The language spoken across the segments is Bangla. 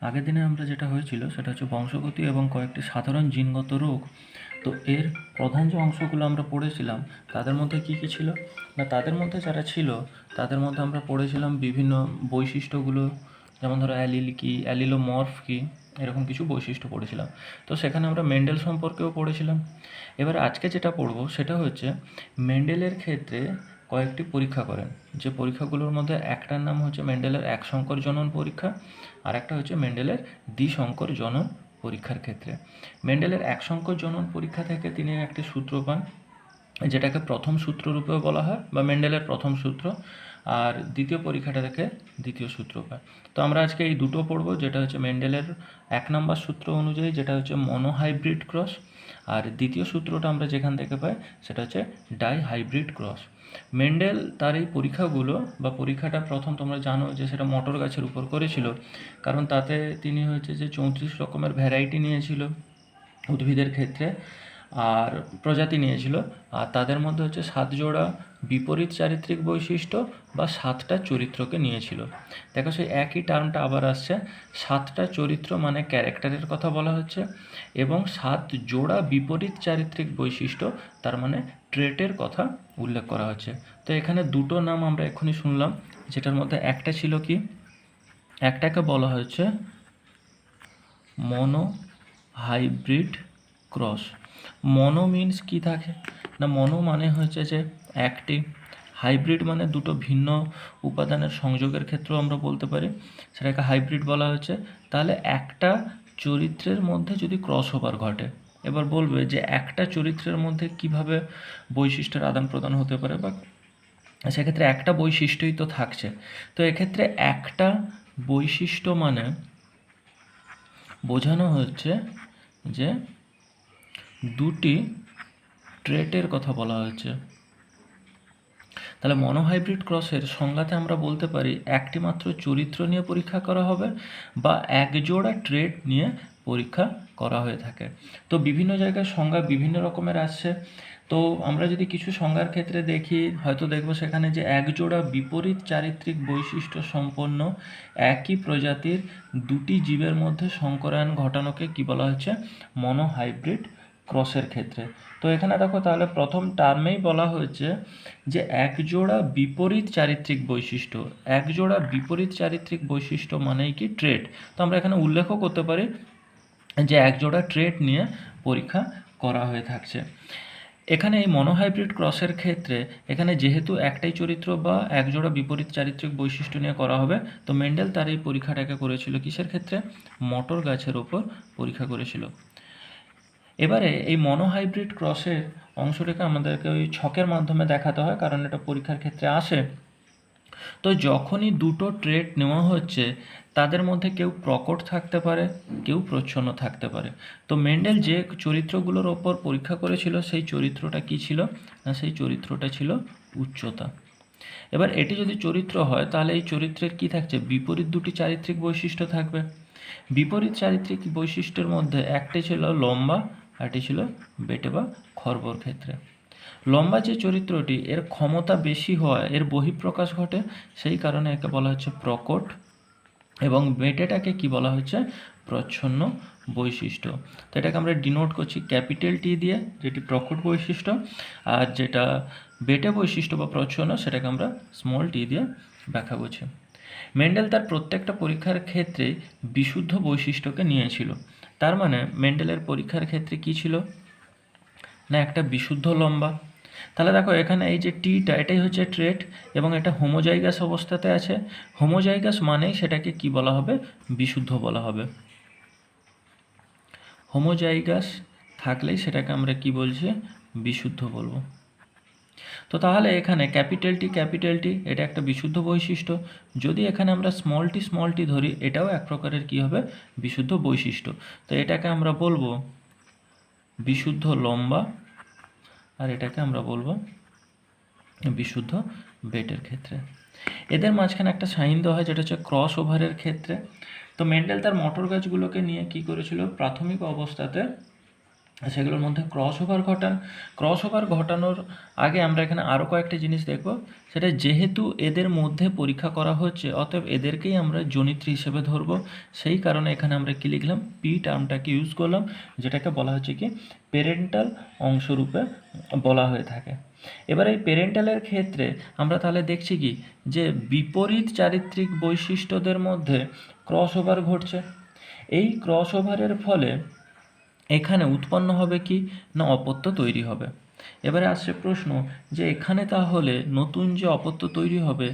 আগের দিনে আমরা যেটা হয়েছিল সেটা হচ্ছে বংশগতি এবং কয়েকটি সাধারণ জিনগত রোগ। তো এর প্রধান যে অংশগুলো আমরা পড়েছিলাম তাদের মধ্যে কী কী ছিল না, তাদের মধ্যে যারা ছিল তাদের মধ্যে আমরা পড়েছিলাম বিভিন্ন বৈশিষ্ট্যগুলো, যেমন ধরো অ্যালিল কী, অ্যালিলোমর্ফ কী, এরকম কিছু বৈশিষ্ট্য পড়েছিলাম। তো সেখানে আমরা মেন্ডেল সম্পর্কেও পড়েছিলাম। এবার আজকে যেটা পড়ব সেটা হচ্ছে মেন্ডেলের ক্ষেত্রে কয়েকটি পরীক্ষা করেন, যে পরীক্ষাগুলোর মধ্যে একটার নাম হচ্ছে মেন্ডেলের এক সংকর জনন পরীক্ষা, আর একটা হচ্ছে মেন্ডেলের দ্বিসংকর জনন পরীক্ষার ক্ষেত্রে। মেন্ডেলের এক সংকর জনন পরীক্ষা থেকে তিনি একটি সূত্র পান, যেটাকে প্রথম সূত্র রূপেও বলা হয় বা মেন্ডেলের প্রথম সূত্র, আর দ্বিতীয় পরীক্ষাটা থেকে দ্বিতীয় সূত্র পায়। তো আমরা আজকে এই দুটো পড়ব, যেটা হচ্ছে মেন্ডেলের 1 নম্বর সূত্র অনুযায়ী, যেটা হচ্ছে মনোহাইব্রিড ক্রস, আর দ্বিতীয় সূত্রটা আমরা যেখান থেকে পাই সেটা হচ্ছে ডাইহাইব্রিড ক্রস। মেন্ডেল তার এই পরীক্ষাগুলো বা পরীক্ষাটা প্রথম তোমরা জানো যে সেটা মটর গাছের উপর করেছিল, কারণ তাতে তিনি হচ্ছে যে 34 রকমের ভ্যারাইটি নিয়েছিল উদ্ভিদের ক্ষেত্রে, আর প্রজাতি নিয়েছিল, আর তাদের মধ্যে হচ্ছে 7 জোড়া বিপরীত চারিত্রিক বৈশিষ্ট্য বা 7টা চরিত্রকে নিয়েছিল। দেখো সেই একই টার্মটা আবার আসছে, 7টা চরিত্র মানে ক্যারেক্টারের কথা বলা হচ্ছে, এবং 7 জোড়া বিপরীত চারিত্রিক বৈশিষ্ট্য তার মানে ট্রেটের কথা উল্লেখ করা হচ্ছে। তো এখানে দুটো নাম আমরা এক্ষুনি শুনলাম, যেটার মধ্যে একটা ছিল কি, একটাকে বলা হচ্ছে মনো হাইব্রিড ক্রস। মনো মিন্স কি থাকে না, মনো মানে হচ্ছে যে একটি, হাইব্রিড মানে দুটো ভিন্ন উপাদানের সংযোগের ক্ষেত্রেও আমরা বলতে পারি, সেটাকে হাইব্রিড বলা হচ্ছে। তাহলে একটা চরিত্রের মধ্যে যদি ক্রস ওভার ঘটে, এবার বলবে যে একটা চরিত্রের মধ্যে কিভাবে বৈশিষ্ট্যের আদান প্রদান হতে পারে, বা সেক্ষেত্রে একটা বৈশিষ্ট্যই তো থাকছে। তো এক্ষেত্রে একটা বৈশিষ্ট্য মানে বোঝানো হচ্ছে যে দুটি ট্রেটের কথা বলা হচ্ছে। তাহলে মনোহাইব্রিড ক্রসের সংজ্ঞাতে আমরা বলতে পারি একটি মাত্র চরিত্র নিয়ে পরীক্ষা করা হবে বা এক জোড়া ট্রেট নিয়ে পরীক্ষা করা হয়ে থাকে। তো বিভিন্ন জায়গায় সংজ্ঞা বিভিন্ন রকমের আসছে। তো আমরা যদি কিছু সংজ্ঞার ক্ষেত্রে দেখি, হয়তো দেখব সেখানে যে এক জোড়া বিপরীত চারিত্রিক বৈশিষ্ট্য সম্পন্ন একই প্রজাতির দুটি জীবের মধ্যে সংকরায়ন ঘটানোকে কি বলা হচ্ছে, মনোহাইব্রিড ক্রসের ক্ষেত্রে। তো এখানে দেখো তাহলে প্রথম টার্মেই বলা হয়েছে যে একজোড়া বিপরীত চারিত্রিক বৈশিষ্ট্য, একজোড়া বিপরীত চারিত্রিক বৈশিষ্ট্য মানেই কি ট্রেট। তো আমরা এখানে উল্লেখও করতে পারি যে একজোড়া ট্রেট নিয়ে পরীক্ষা করা হয়ে থাকছে। এখানে এই মনোহাইব্রিড ক্রসের ক্ষেত্রে এখানে যেহেতু একটাই চরিত্র বা একজোড়া বিপরীত চারিত্রিক বৈশিষ্ট্য নিয়ে করা হবে, তো মেন্ডেল তার এই পরীক্ষাটাকে করেছিল কিসের ক্ষেত্রে, মটর গাছের ওপর পরীক্ষা করেছিল। এবারে এই মনোহাইব্রিড ক্রসের অংশটাকে আমাদেরকে ওই ছকের মাধ্যমে দেখাতে হয়, কারণ এটা পরীক্ষার ক্ষেত্রে আসে। তো যখনই দুটো ট্রেট নেওয়া হচ্ছে তাদের মধ্যে কেউ প্রকট থাকতে পারে, কেউ প্রচ্ছন্ন থাকতে পারে। তো মেন্ডেল যে চরিত্রগুলোর ওপর পরীক্ষা করেছিল সেই চরিত্রটা কি ছিল না, সেই চরিত্রটা ছিল উচ্চতা। এবার এটি যদি চরিত্র হয় তাহলে এই চরিত্রের কি থাকছে, বিপরীত দুটি চারিত্রিক বৈশিষ্ট্য থাকবে। বিপরীত চারিত্রিক বৈশিষ্ট্যের মধ্যে একটি ছিল লম্বা, আরটি ছিল বেটে বা খর্বর ক্ষেত্রে। লম্বা যে চরিত্রটি, এর ক্ষমতা বেশি হওয়া, এর বহিঃপ্রকাশ ঘটে, সেই কারণে একে বলা হচ্ছে প্রকট, এবং বেটেটাকে কি বলা হচ্ছে, প্রচ্ছন্ন বৈশিষ্ট্য। তো এটাকে আমরা ডিনোট করছি ক্যাপিটাল টি দিয়ে, যেটি প্রকট বৈশিষ্ট্য, আর যেটা বেটে বৈশিষ্ট্য বা প্রচ্ছন্ন সেটাকে আমরা স্মল টি দিয়ে ব্যাখ্যা করছি। মেন্ডেল তার প্রত্যেকটা পরীক্ষার ক্ষেত্রে বিশুদ্ধ বৈশিষ্ট্যকে নিয়েছিল। তার মানে মেন্ডেলের পরীক্ষার ক্ষেত্রে কি ছিল না, একটা বিশুদ্ধ লম্বা। তাহলে দেখো এখানে এই যে টিটা, এটাই হচ্ছে ট্রেট, এবং এটা হোমোজাইগাস অবস্থাতে আছে। হোমোজাইগাস মানেই সেটাকে কি বলা হবে, বিশুদ্ধ বলা হবে। হোমোজাইগাস থাকলেই সেটাকে আমরা কি বলছি, বিশুদ্ধ বলবো। তো তাহলে এখানে ক্যাপিটাল টি এটা একটা বিশুদ্ধ বৈশিষ্ট্য। যদি এখানে আমরা স্মল টি ধরি, এটাও এক প্রকারের কি হবে, বিশুদ্ধ বৈশিষ্ট্য। তো এটাকে আমরা বলবো বিশুদ্ধ লম্বা, আর এটাকে আমরা বলবো বিশুদ্ধ বেটের ক্ষেত্রে। এদের মাঝখানে একটা সাইন দেওয়া হয় যেটা হচ্ছে ক্রস ওভারের ক্ষেত্রে। তো মেন্ডেল তার মটর গাছগুলোকে নিয়ে কি করেছিল, প্রাথমিক অবস্থাতে সেগুলোর মধ্যে ক্রস ওভার ঘটান। ক্রস ওভার ঘটানোর আগে আমরা এখানে আরও কয়েকটা জিনিস দেখব, সেটা যেহেতু এদের মধ্যে পরীক্ষা করা হচ্ছে অতএব এদেরকেই আমরা জনিত্রী হিসেবে ধরবো, সেই কারণে এখানে আমরা কি লিখলাম, পি টার্মটাকে ইউজ করলাম, যেটাকে বলা হচ্ছে কি পেরেন্টাল অংশরূপে বলা হয়ে থাকে। এবার এই পেরেন্টালের ক্ষেত্রে আমরা তাহলে দেখছি কি যে বিপরীত চারিত্রিক বৈশিষ্ট্যদের মধ্যে ক্রস ওভার ঘটছে। এই ক্রস ওভারের ফলে এখানে উৎপন্ন হবে কি না অপত্য তৈরি হবে। এবারে আসছে প্রশ্ন যে এখানে তাহলে নতুন যে অপত্য তৈরি হবে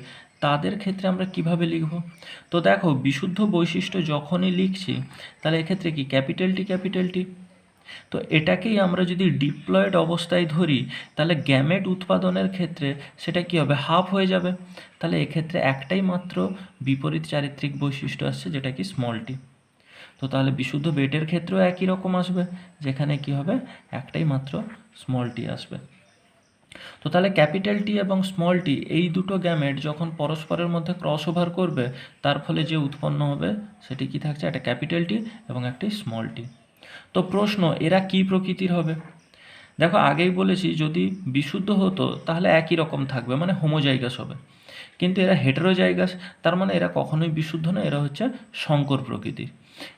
তাদের ক্ষেত্রে আমরা কিভাবে লিখব। তো দেখো বিশুদ্ধ বৈশিষ্ট্য যখনই লিখছি তাহলে এক্ষেত্রে কি ক্যাপিটাল টি। তো এটাকেই আমরা যদি ডিপ্লয়েড অবস্থায় ধরি তাহলে গ্যামেট উৎপাদনের ক্ষেত্রে সেটা কি হবে, হাফ হয়ে যাবে। তাহলে এক্ষেত্রে একটাই মাত্র বিপরীত চারিত্রিক বৈশিষ্ট্য আসছে, যেটা কি স্মল টি। তো তাহলে বিশুদ্ধ বেটের ক্ষেত্রেও একই রকম আসবে, যেখানে কি হবে একটাই মাত্র স্মল টি আসবে। তো তাহলে ক্যাপিটাল টি এবং স্মল টি এই দুটো গ্যামেট যখন পরস্পরের মধ্যে ক্রস ওভার করবে তার ফলে যে উৎপন্ন হবে সেটি কি থাকছে, একটা ক্যাপিটাল টি এবং একটি স্মল টি। তো প্রশ্ন এরা কি প্রকৃতির হবে। দেখো আগেই বলেছি যদি বিশুদ্ধ হতো তাহলে একই রকম থাকবে, মানে হোমোজাইগাস হবে, কিন্তু এরা হেটেরোজাইগাস, তার মানে এরা কখনোই বিশুদ্ধ না, এরা হচ্ছে সংকর প্রকৃতির।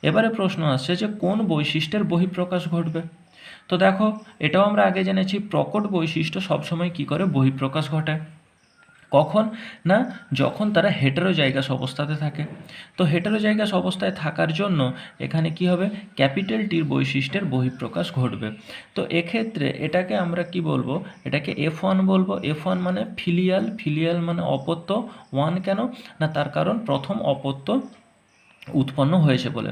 এবারে প্রশ্ন আসছে যে কোন বৈশিষ্ট্যের বহিঃপ্রকাশ ঘটবে। তো দেখো এটাও আমরা আগে জেনেছি প্রকট বৈশিষ্ট্য সবসময় কি করে বহিঃপ্রকাশ ঘটায়, কখন না যখন তারা হেটেরোজাইগাস অবস্থাতে থাকে। তো হেটেরোজাইগাস অবস্থায় থাকার জন্য এখানে কি হবে, ক্যাপিটাল টির বৈশিষ্ট্যের বহিঃপ্রকাশ ঘটবে। তো এক্ষেত্রে এটাকে আমরা কি বলবো, এটাকে F1 বলবো। F1 মানে ফিলিয়াল মানে অপত্য। 1 কেন না, তার কারণ প্রথম অপত্য উৎপন্ন হয়েছে বলে।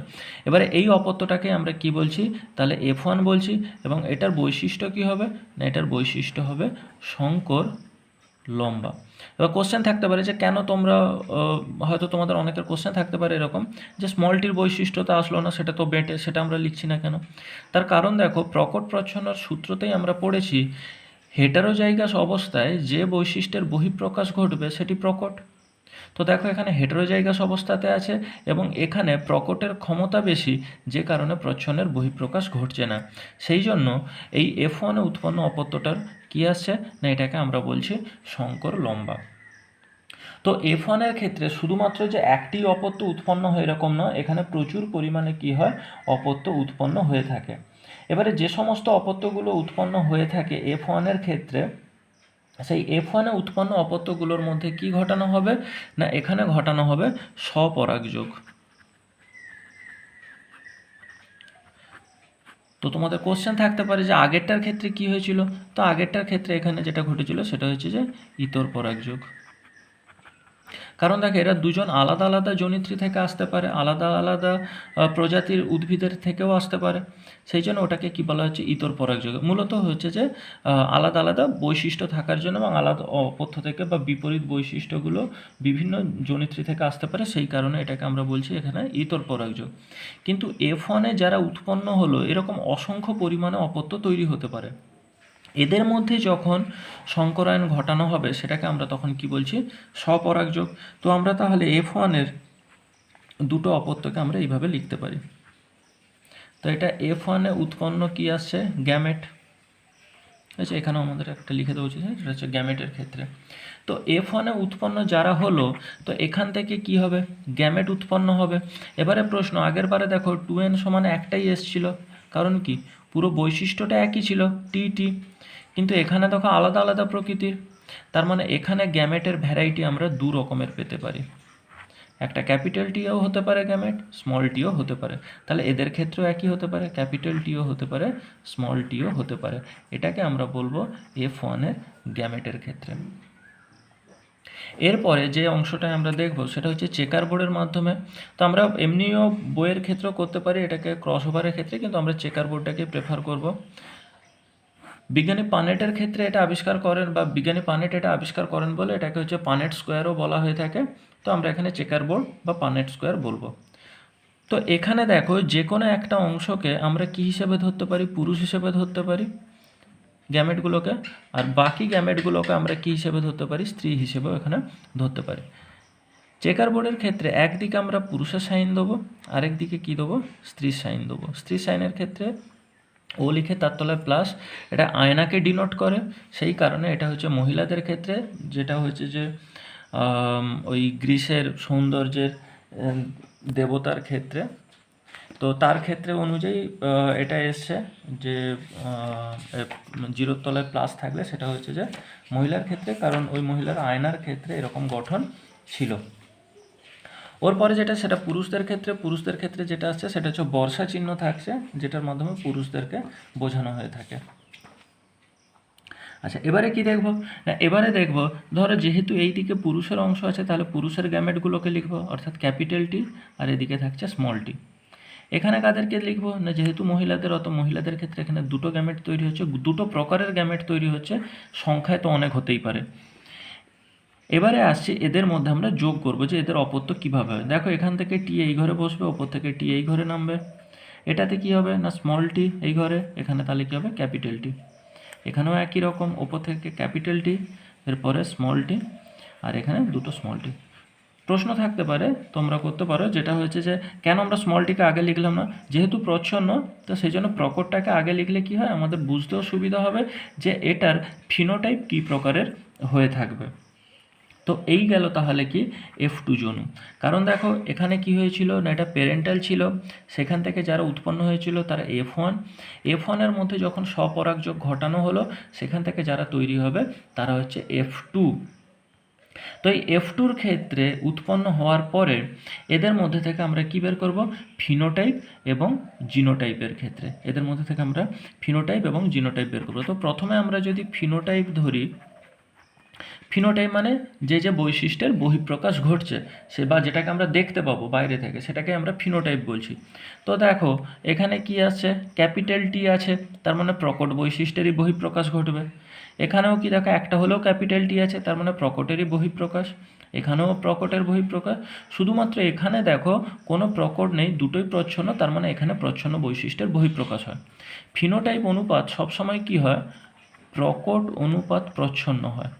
এবারে এই অপত্যটাকে আমরা কি বলছি, তাহলে F1 বলছি, এবং এটার বৈশিষ্ট্য কি হবে না, এটার বৈশিষ্ট্য হবে শঙ্কর লম্বা। এবার কোশ্চেন থাকতে পারে যে কেন তোমরা হয়তো তোমাদের অনেকের কোশ্চেন থাকতে পারে এরকম যে স্মলটির বৈশিষ্ট্য তো আসলো না, সেটা তো বেটে, সেটা আমরা লিখছি না কেন। তার কারণ দেখো প্রকট প্রচ্ছন্নর সূত্রতেই আমরা পড়েছি হেটারোজাইগাস অবস্থায় যে বৈশিষ্ট্যের বহিঃপ্রকাশ ঘটবে সেটি প্রকট। তো দেখো এখানে হেটারোজাইগাস অবস্থাতে আছে এবং এখানে প্রকটের ক্ষমতা বেশি, যে কারণে প্রচ্ছন্নের বহিঃপ্রকাশ ঘটছে না। সেই জন্য এই F1 উৎপন্ন অপত্যটার কি আসছে না, এটাকে আমরা বলছি শঙ্কর লম্বা। তো F1 এর ক্ষেত্রে শুধুমাত্র যে একটি অপত্য উৎপন্ন হয় এরকম নয়, এখানে প্রচুর পরিমাণে কি হয় অপত্য উৎপন্ন হয়ে থাকে। এবারে যে সমস্ত অপত্যগুলো উৎপন্ন হয়ে থাকে F1 এর ক্ষেত্রে, সেই F1 উৎপন্ন অপত্যগুলোর মধ্যে কি ঘটানো হবে না, এখানে ঘটানো হবে স্বপরাগযোগ। তো তোমাদের কোশ্চেন থাকতে পারে যে আগেরটার ক্ষেত্রে কি হয়েছিল। তো আগেরটার ক্ষেত্রে এখানে যেটা ঘটেছিল সেটা হচ্ছে যে ইতর পরাগযোগ। কারণ দেখো এরা দুজন আলাদা আলাদা জনিত্রী থেকে আসতে পারে, আলাদা আলাদা প্রজাতির উদ্ভিদের থেকেও আসতে পারে, সেই জন্য ওটাকে কি বলা হচ্ছে ইতর পরাগযোগ। মূলত হচ্ছে যে আলাদা আলাদা বৈশিষ্ট্য থাকার জন্য এবং আলাদা অপত্য থেকে বা বিপরীত বৈশিষ্ট্যগুলো বিভিন্ন জনিত্রী থেকে আসতে পারে, সেই কারণে এটাকে আমরা বলছি এখানে ইতর পরাগযোগ। কিন্তু F1 যারা উৎপন্ন হলো এরকম অসংখ্য পরিমাণে অপত্য তৈরি হতে পারে, এদের মধ্যে যখন সংকরায়ন ঘটানো হবে সেটাকে আমরা তখন কি বলছি, স্বপরাগযোগ। তো আমরা তাহলে F1 দুটো অপত্যকে আমরা এইভাবে লিখতে পারি। তো এটা F1 উৎপন্ন কি আসছে, গ্যামেট। আচ্ছা এখানেও আমাদের একটা লিখে দেওয়া উচিত, সেটা হচ্ছে গ্যামেটের ক্ষেত্রে। তো F1 উৎপন্ন যারা হলো, তো এখান থেকে কি হবে, গ্যামেট উৎপন্ন হবে। এবারে প্রশ্ন, আগের বারে দেখো 2n সমান একটাই এসছিল, কারণ কি পুরো বৈশিষ্ট্যটা একই ছিল টি, কিন্তু এখানে দেখো আলাদা আলাদা প্রকৃতির, তার মানে এখানে গ্যামেটের ভ্যারাইটি আমরা দু রকমের পেতে পারি, একটা ক্যাপিটাল টিও হতে পারে গ্যামেট, স্মল টিও হতে পারে। তাহলে এদের ক্ষেত্রেও একই হতে পারে, ক্যাপিটাল টিও হতে পারে, স্মল টিও হতে পারে। এটাকে আমরা বলবো F1 গ্যামেটের ক্ষেত্রে। এরপরে যে অংশটা আমরা দেখব সেটা হচ্ছে চেকার বোর্ডের মাধ্যমে। তো আমরা এমনিও বইয়ের ক্ষেত্রেও করতে পারি এটাকে ক্রস ওভারের ক্ষেত্রে, কিন্তু আমরা চেকার বোর্ডটাকে প্রেফার করব। বিজ্ঞানী পানেটের ক্ষেত্রে এটা আবিষ্কার করেন, বা বিজ্ঞানী পানেট এটা আবিষ্কার করেন বলে এটাকে হচ্ছে পানেট স্কোয়ারও বলা হয়ে থাকে। তো আমরা এখানে চেকার বোর্ড বা পানেট স্কোয়ার বলবো। তো এখানে দেখো যে কোনো একটা অংশকে আমরা কি হিসেবে ধরতে পারি, পুরুষ হিসেবে ধরতে পারি গ্যামেটগুলোকে, আর বাকি গ্যামেটগুলোকে আমরা কি হিসেবে ধরতে পারি, স্ত্রী হিসেবেও এখানে ধরতে পারি। চেকার বোর্ডের ক্ষেত্রে একদিকে আমরা পুরুষের সাইন দেবো, আরেক দিকে কী দেবো, স্ত্রীর সাইন দেবো। স্ত্রীর সাইনের ক্ষেত্রে ও লিখে তার তলায় প্লাস, এটা আয়নাকে ডিনোট করে, সেই কারণে এটা হচ্ছে মহিলাদের ক্ষেত্রে, যেটা হচ্ছে যে ওই গ্রিসের সৌন্দর্যের দেবতার ক্ষেত্রে, তো তার ক্ষেত্রে অনুযায়ী এটা এসছে যে জিরোর তলায় প্লাস থাকলে সেটা হচ্ছে যে মহিলার ক্ষেত্রে, কারণ ওই মহিলার আয়নার ক্ষেত্রে এরকম গঠন ছিল। ওর পরে যেটা সেটা পুরুষদের ক্ষেত্রে যেটা আসছে সেটা হচ্ছে বর্ষা চিহ্ন থাকছে, যেটার মাধ্যমে পুরুষদেরকে বোঝানো হয়ে থাকে। আচ্ছা, এবারে কি দেখব না, এবারে দেখব ধরো যেহেতু এই দিকে পুরুষের অংশ আছে, তাহলে পুরুষের গ্যামেটগুলোকে লিখবো, অর্থাৎ ক্যাপিটাল টি, আর এদিকে থাকছে স্মল টি। এখানে কাদেরকে লিখবো না, যেহেতু মহিলাদের, অত মহিলাদের ক্ষেত্রে এখানে দুটো গ্যামেট তৈরি হচ্ছে, দুটো প্রকারের গ্যামেট তৈরি হচ্ছে, সংখ্যায় তো অনেক হতেই পারে। এবারে আসছি এদের মধ্যে আমরা যোগ করব যে এদের অপত্য কীভাবে হয়। দেখো এখান থেকে টি এই ঘরে বসবে, ওপর থেকে টি এই ঘরে নামবে, এটাতে কি হবে না স্মল টি এই ঘরে, এখানে তাহলে কী হবে ক্যাপিটাল টি। এখানেও একই রকম, ওপর থেকে ক্যাপিটাল টি, এরপরে স্মল টি, আর এখানে দুটো স্মল টি। প্রশ্ন থাকতে পারে, তোমরা করতে পারো, যেটা হচ্ছে যে কেন আমরা স্মল টিকে আগে লিখলাম না, যেহেতু প্রচ্ছন্ন তো সেই জন্য প্রকটটাকে আগে লিখলে কি হয়, আমাদের বুঝতেও সুবিধা হবে যে এটার ফিনোটাইপ কী প্রকারের হয়ে থাকবে। তো এই গেল তাহলে কি F2 জনু। কারণ দেখো এখানে কি হয়েছিল না, এটা প্যারেন্টাল ছিল, সেখান থেকে যারা উৎপন্ন হয়েছিল তারা F1 এর মধ্যে যখন স্বপরাগযোগ ঘটানো হলো, সেখান থেকে যারা তৈরি হবে তারা হচ্ছে F2। তো এই F2-র ক্ষেত্রে উৎপন্ন হওয়ার পরে এদের মধ্যে থেকে আমরা কি বের করব, ফিনোটাইপ এবং জিনোটাইপের ক্ষেত্রে এদের মধ্যে থেকে আমরা ফিনোটাইপ এবং জিনোটাইপ বের করব। তো প্রথমে আমরা যদি ফিনোটাইপ ধরি, ফিনোটাইপ মানে যে যে বৈশিষ্ট্যের বহিঃপ্রকাশ ঘটছে, সে বা যেটাকে আমরা দেখতে পাবো বাইরে থেকে, সেটাকে আমরা ফিনোটাইপ বলছি। তো দেখো এখানে কি আছে, ক্যাপিটাল টি আছে, তার মানে প্রকট বৈশিষ্ট্যেরই বহিঃপ্রকাশ ঘটবে। এখানেও কি দেখো একটা হলেও ক্যাপিটাল টি আছে, তার মানে প্রকটেরই বহিঃপ্রকাশ। এখানেও প্রকটের বহিঃপ্রকাশ, শুধুমাত্র এখানে দেখো কোনো প্রকট নেই, দুটোই প্রচ্ছন্ন, তার মানে এখানে প্রচ্ছন্ন বৈশিষ্ট্যের বহিঃপ্রকাশ হয়। ফিনোটাইপ অনুপাত সবসময় কি হয়, প্রকট অনুপাত প্রচ্ছন্ন হয়।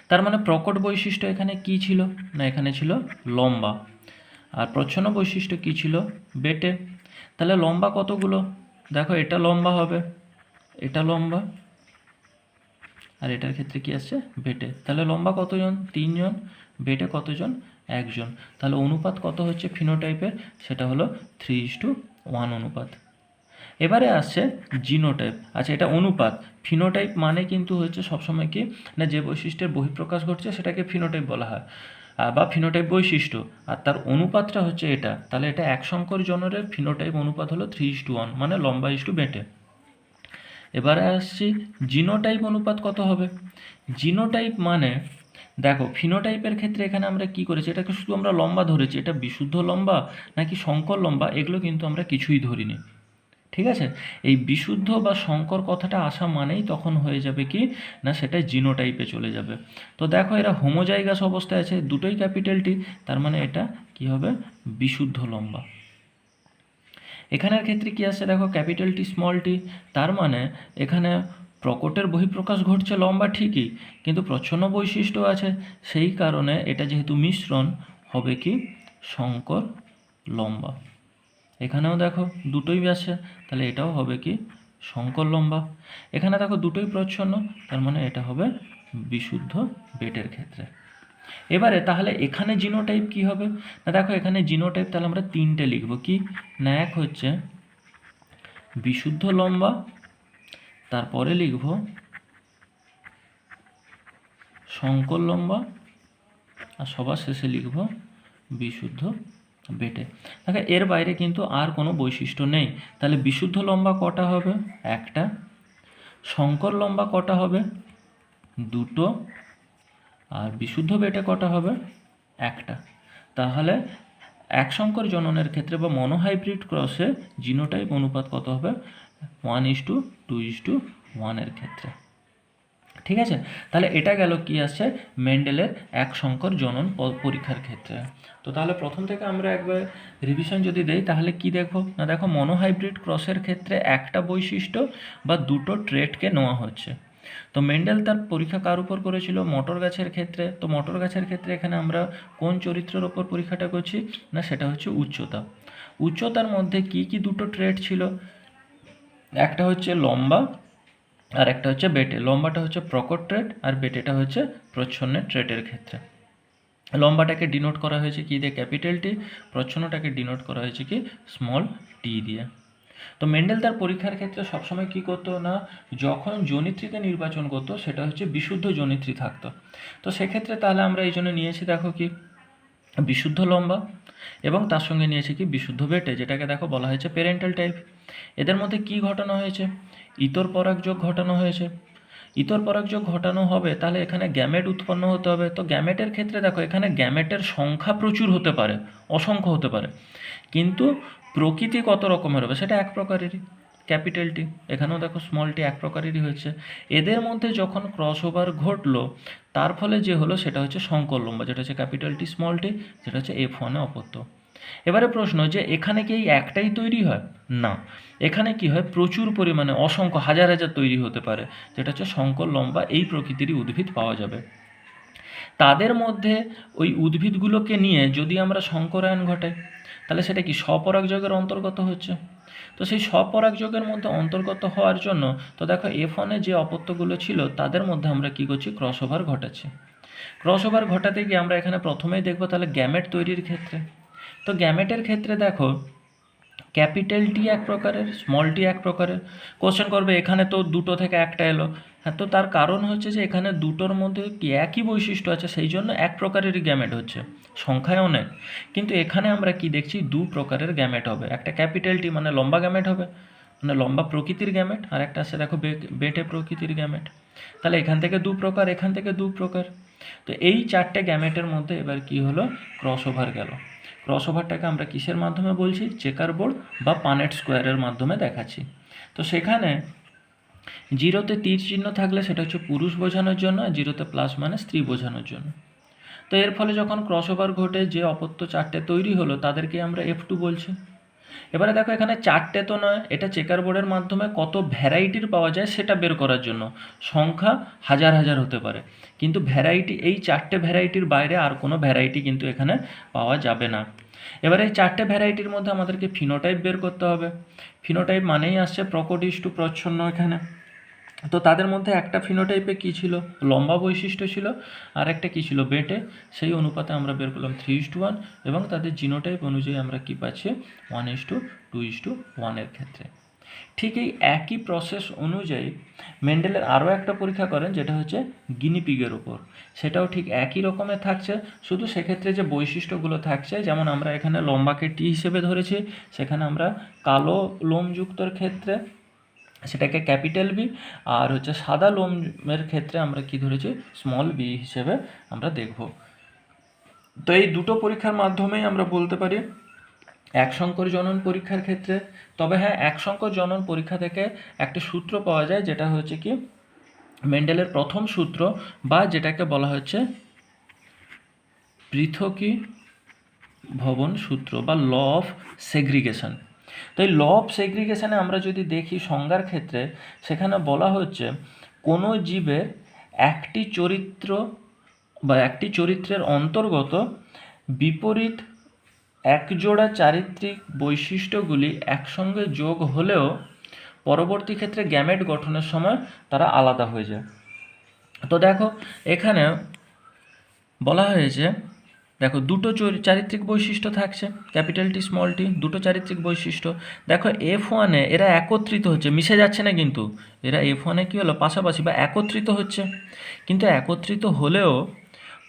তার মানে প্রকট বৈশিষ্ট্য এখানে কি ছিল না, এখানে ছিল লম্বা, আর প্রচ্ছন্ন বৈশিষ্ট্য কি ছিল, বেটে। তাহলে লম্বা কতগুলো, দেখো এটা লম্বা হবে, এটা লম্বা, আর এটার ক্ষেত্রে কি আসছে বেটে। তাহলে লম্বা কতজন, 3 জন, বেটে কতজন, 1 জন। তাহলে অনুপাত কত হচ্ছে ফিনোটাইপের, সেটা হলো 3:1 অনুপাত। এবারে আসছে জিনোটাইপ। আচ্ছা, এটা অনুপাত, ফিনোটাইপ মানে কিন্তু হচ্ছে সবসময় কি না, যে বৈশিষ্ট্যের বহিঃপ্রকাশ ঘটছে সেটাকে ফিনোটাইপ বলা হয়, বা ফিনোটাইপ বৈশিষ্ট্য, আর তার অনুপাতটা হচ্ছে এটা। তাহলে এটা এক সংকর জনরের ফিনোটাইপ অনুপাত হলো 3:1, মানে লম্বা ইস্টু বেটে। এবারে আসছি জিনোটাইপ অনুপাত কত হবে। জিনোটাইপ মানে দেখো ফিনোটাইপের ক্ষেত্রে এখানে আমরা কি করেছি, এটাকে শুধু আমরা লম্বা ধরেছি, এটা বিশুদ্ধ লম্বা নাকি সংকর লম্বা এগুলো কিন্তু আমরা কিছুই ধরিনি, ঠিক আছে। এই বিশুদ্ধ বা সংকর কথাটা আসা মানেই তখন হয়ে যাবে কি না, সেটা জিনোটাইপে চলে যাবে। তো দেখো এরা হোমোজাইগাস অবস্থায় আছে, দুটোই ক্যাপিটাল টি, তার মানে এটা কি হবে, বিশুদ্ধ লম্বা। এখানের ক্ষেত্রে কি আছে দেখো, ক্যাপিটাল টি স্মল টি, তার মানে এখানে প্রকটের বহিঃপ্রকাশ ঘটছে লম্বা ঠিকই, কিন্তু প্রচ্ছন্ন বৈশিষ্ট্য আছে, সেই কারণে এটা যেহেতু মিশ্রণ হবে কি সংকর লম্বা। এখানেও দেখো দুটোই আছে, তাহলে এটাও হবে কি সংকর লম্বা। এখানে দেখো দুটোই প্রচ্ছন্ন, তার মানে এটা হবে বিশুদ্ধ বেটের ক্ষেত্রে। এবারে তাহলে এখানে জিনোটাইপ কি হবে না, দেখো এখানে জিনোটাইপ তাহলে আমরা 3টে লিখব কি না, এক হচ্ছে বিশুদ্ধ লম্বা, তারপরে লিখব সংকর লম্বা, আর সবার শেষে লিখব বিশুদ্ধ বেটে। দেখো এর বাইরে কিন্তু আর কোনো বৈশিষ্ট্য নেই, তাহলে বিশুদ্ধ লম্বা কটা হবে, একটা, সংকর লম্বা কটা হবে, দুটো, আর বিশুদ্ধ বেটে কটা হবে, একটা। তাহলে এক সংকর জননের ক্ষেত্রে বা মনোহাইব্রিড ক্রসে জিনোটাইপ অনুপাত কত হবে, 1:2:1 এর ক্ষেত্রে, ঠিক আছে। তাহলে এটা গেল কি আসছে মেন্ডেলের এক সংকর জনন পরীক্ষার ক্ষেত্রে। তো তাহলে প্রথম থেকে আমরা একবার রিভিশন যদি দেই তাহলে কি দেখো না, দেখো মনোহাইব্রিড ক্রসের ক্ষেত্রে একটা বৈশিষ্ট্য বা দুটো ট্রেটকে নেওয়া হচ্ছে। তো মেন্ডেল তার পরীক্ষা কার উপর করেছিল, মটর গাছের ক্ষেত্রে। তো মটর গাছের ক্ষেত্রে এখানে আমরা কোন চরিত্রের ওপর পরীক্ষাটা করছি না, সেটা হচ্ছে উচ্চতা। উচ্চতার মধ্যে কি কি দুটো ট্রেট ছিল, একটা হচ্ছে লম্বা আর একটা হচ্ছে বেটে। লম্বাটা হচ্ছে প্রকট ট্রেট আর বেটেটা হচ্ছে প্রচ্ছন্নের ট্রেটের ক্ষেত্রে। লম্বাটাকে ডিনোট করা হয়েছে কি দিয়ে? Capital T. প্রচ্ছন্নটাকে ডিনোট করা হয়েছে কি? স্মল টি দিয়ে। তো মেন্ডেল তার পরীক্ষার ক্ষেত্রে সবসময় কি করতো না, যখন জনিত্রীকে নির্বাচন করতো সেটা হচ্ছে বিশুদ্ধ জনিত্রী থাকতো। তো সেক্ষেত্রে তাহলে আমরা এই জন্য নিয়েছি দেখো কি বিশুদ্ধ লম্বা, এবং তার সঙ্গে নিয়েছি কি বিশুদ্ধ বেটে, যেটাকে দেখো বলা হয়েছে প্যারেন্টাল টাইপ। এদের মধ্যে কি ঘটানো হয়েছে? ইতর পরাগযোগ ঘটানো হয়েছে। ইতর পরাগযোগ ঘটানো হবে তাহলে এখানে গ্যামেট উৎপন্ন হতে হবে। তো গ্যামেটের ক্ষেত্রে দেখো এখানে গ্যামেটের সংখ্যা প্রচুর হতে পারে, অসংখ্য হতে পারে, কিন্তু প্রকৃতি কত রকমের হবে সেটা এক প্রকারেরই, ক্যাপিটাল টি। এখানেও দেখো স্মল টি এক প্রকারেরই হয়েছে। এদের মধ্যে যখন ক্রস ওভার ঘটলো তার ফলে যে হলো সেটা হচ্ছে সংকর লম্বা, যেটা হচ্ছে ক্যাপিটাল টি স্মল টি, যেটা হচ্ছে F1-এ অপত্য। এবারে প্রশ্ন যে এখানে কি এই একটাই তৈরি হয়? না, এখানে কি হয় প্রচুর পরিমাণে অসংখ্য হাজার হাজার তৈরি হতে পারে, যেটা হচ্ছে সংকর লম্বা এই প্রকৃতিরই উদ্ভিদ পাওয়া যাবে। তাদের মধ্যে ওই উদ্ভিদগুলোকে নিয়ে যদি আমরা সংকরায়ন ঘটাই তাহলে সেটা কি স্বপরাগযোগের অন্তর্গত হচ্ছে। তো সেই স্বপরাগযোগের মধ্যে অন্তর্গত হওয়ার জন্য তো দেখো F1-এ যে অপত্যগুলো ছিল তাদের মধ্যে আমরা কি করছি? ক্রস ওভার ঘটাচ্ছি। ক্রস ওভার ঘটাতে গিয়ে আমরা এখানে প্রথমেই দেখবো তাহলে গ্যামেট তৈরির ক্ষেত্রে। তো গ্যামেটের ক্ষেত্রে দেখো ক্যাপিটাল টি এক প্রকারের, স্মল টি এক প্রকারের। কোশ্চেন করবে এখানে তো দুটো থেকে একটা এলো। হ্যাঁ, তো তার কারণ হচ্ছে যে এখানে দুটোর মধ্যে কি একই বৈশিষ্ট্য আছে, সেই জন্য এক প্রকারেরই গ্যামেট হচ্ছে, সংখ্যায় অনেক। কিন্তু এখানে আমরা কি দেখছি? দু প্রকারের গ্যামেট হবে। একটা ক্যাপিটাল টি মানে লম্বা গ্যামেট হবে, মানে লম্বা প্রকৃতির গ্যামেট, আর একটা আছে দেখো বেটে প্রকৃতির গ্যামেট। তাহলে এখান থেকে দু প্রকার, এখান থেকে দু প্রকার। তো এই চারটে গ্যামেটের মধ্যে এবার কি হলো? ক্রস ওভার গেল। ক্রস ওভারটাকে আমরা কিসের মাধ্যমে বলছি? চেকার বোর্ড বা পানেট স্কোয়ারের মাধ্যমে দেখাচ্ছি। তো সেখানে জিরোতে তীর চিহ্ন থাকলে সেটা হচ্ছে পুরুষ বোঝানোর জন্য, আর জিরোতে প্লাস মানে স্ত্রী বোঝানোর জন্য। তো এর ফলে যখন ক্রস ওভার ঘটে যে অপত্য চারটে তৈরি হলো তাদেরকে আমরা F2 বলছি। এবারে দেখো এখানে চারটে তো নয়, এটা চেকার বোর্ডের মাধ্যমে কত ভ্যারাইটির পাওয়া যায় সেটা বের করার জন্য। সংখ্যা হাজার হাজার হতে পারে, কিন্তু ভ্যারাইটি এই চারটে ভ্যারাইটির বাইরে আর কোনো ভ্যারাইটি কিন্তু এখানে পাওয়া যাবে না। এবারে এই চারটে ভ্যারাইটির মধ্যে আমাদেরকে ফিনোটাইপ বের করতে হবে। ফিনোটাইপ মানেই আসছে প্রকট ইস্টু প্রচ্ছন্ন এখানে। তো তাদের মধ্যে একটা ফিনোটাইপে কী ছিল? লম্বা বৈশিষ্ট্য ছিল, আর একটা কী ছিল? বেটে। সেই অনুপাতে আমরা বের করলাম 3:1, এবং তাদের জিনোটাইপ অনুযায়ী আমরা কী পাচ্ছি? 1:2:1 এর ক্ষেত্রে। ঠিক এই একই প্রসেস অনুযায়ী মেন্ডেলের আরও একটা পরীক্ষা করেন, যেটা হচ্ছে গিনিপিগের ওপর। সেটাও ঠিক একই রকমের থাকছে, শুধু সেক্ষেত্রে যে বৈশিষ্ট্যগুলো থাকছে, যেমন আমরা এখানে লম্বাকে টি হিসেবে ধরেছি, সেখানে আমরা কালো লোমযুক্তর ক্ষেত্রে সেটাকে ক্যাপিটাল বি, আর হচ্ছে সাদা লোমের ক্ষেত্রে আমরা কি ধরেছি? স্মল বি হিসেবে আমরা দেখব। তো এই দুটো পরীক্ষার মাধ্যমেই আমরা বলতে পারি এক সংকর জনন পরীক্ষার ক্ষেত্রে। তবে হ্যাঁ, এক সংকর জনন পরীক্ষা থেকে একটা সূত্র পাওয়া যায়, যেটা হচ্ছে কি মেন্ডেলের প্রথম সূত্র, বা যেটাকে বলা হচ্ছে পৃথকীভবন সূত্র বা ল অফ সেগ্রিগেশন। তো এই ল অফ সেগ্রিগেশনে আমরা যদি দেখি সংজ্ঞার ক্ষেত্রে, সেখানে বলা হচ্ছে কোনো জীবের একটি চরিত্র বা একটি চরিত্রের অন্তর্গত বিপরীত একজোড়া চারিত্রিক বৈশিষ্ট্যগুলি একসঙ্গে যোগ হলেও পরবর্তী ক্ষেত্রে গ্যামেট গঠনের সময় তারা আলাদা হয়ে যায়। তো দেখো এখানে বলা হয়েছে, দেখো দুটো চারিত্রিক বৈশিষ্ট্য থাকছে, ক্যাপিটাল টি স্মল টি, দুটো চারিত্রিক বৈশিষ্ট্য। দেখো F1-এ এরা একত্রিত হচ্ছে, মিশে যাচ্ছে না, কিন্তু এরা F1-এ কী হলো? পাশাপাশি বা একত্রিত হচ্ছে। কিন্তু একত্রিত হলেও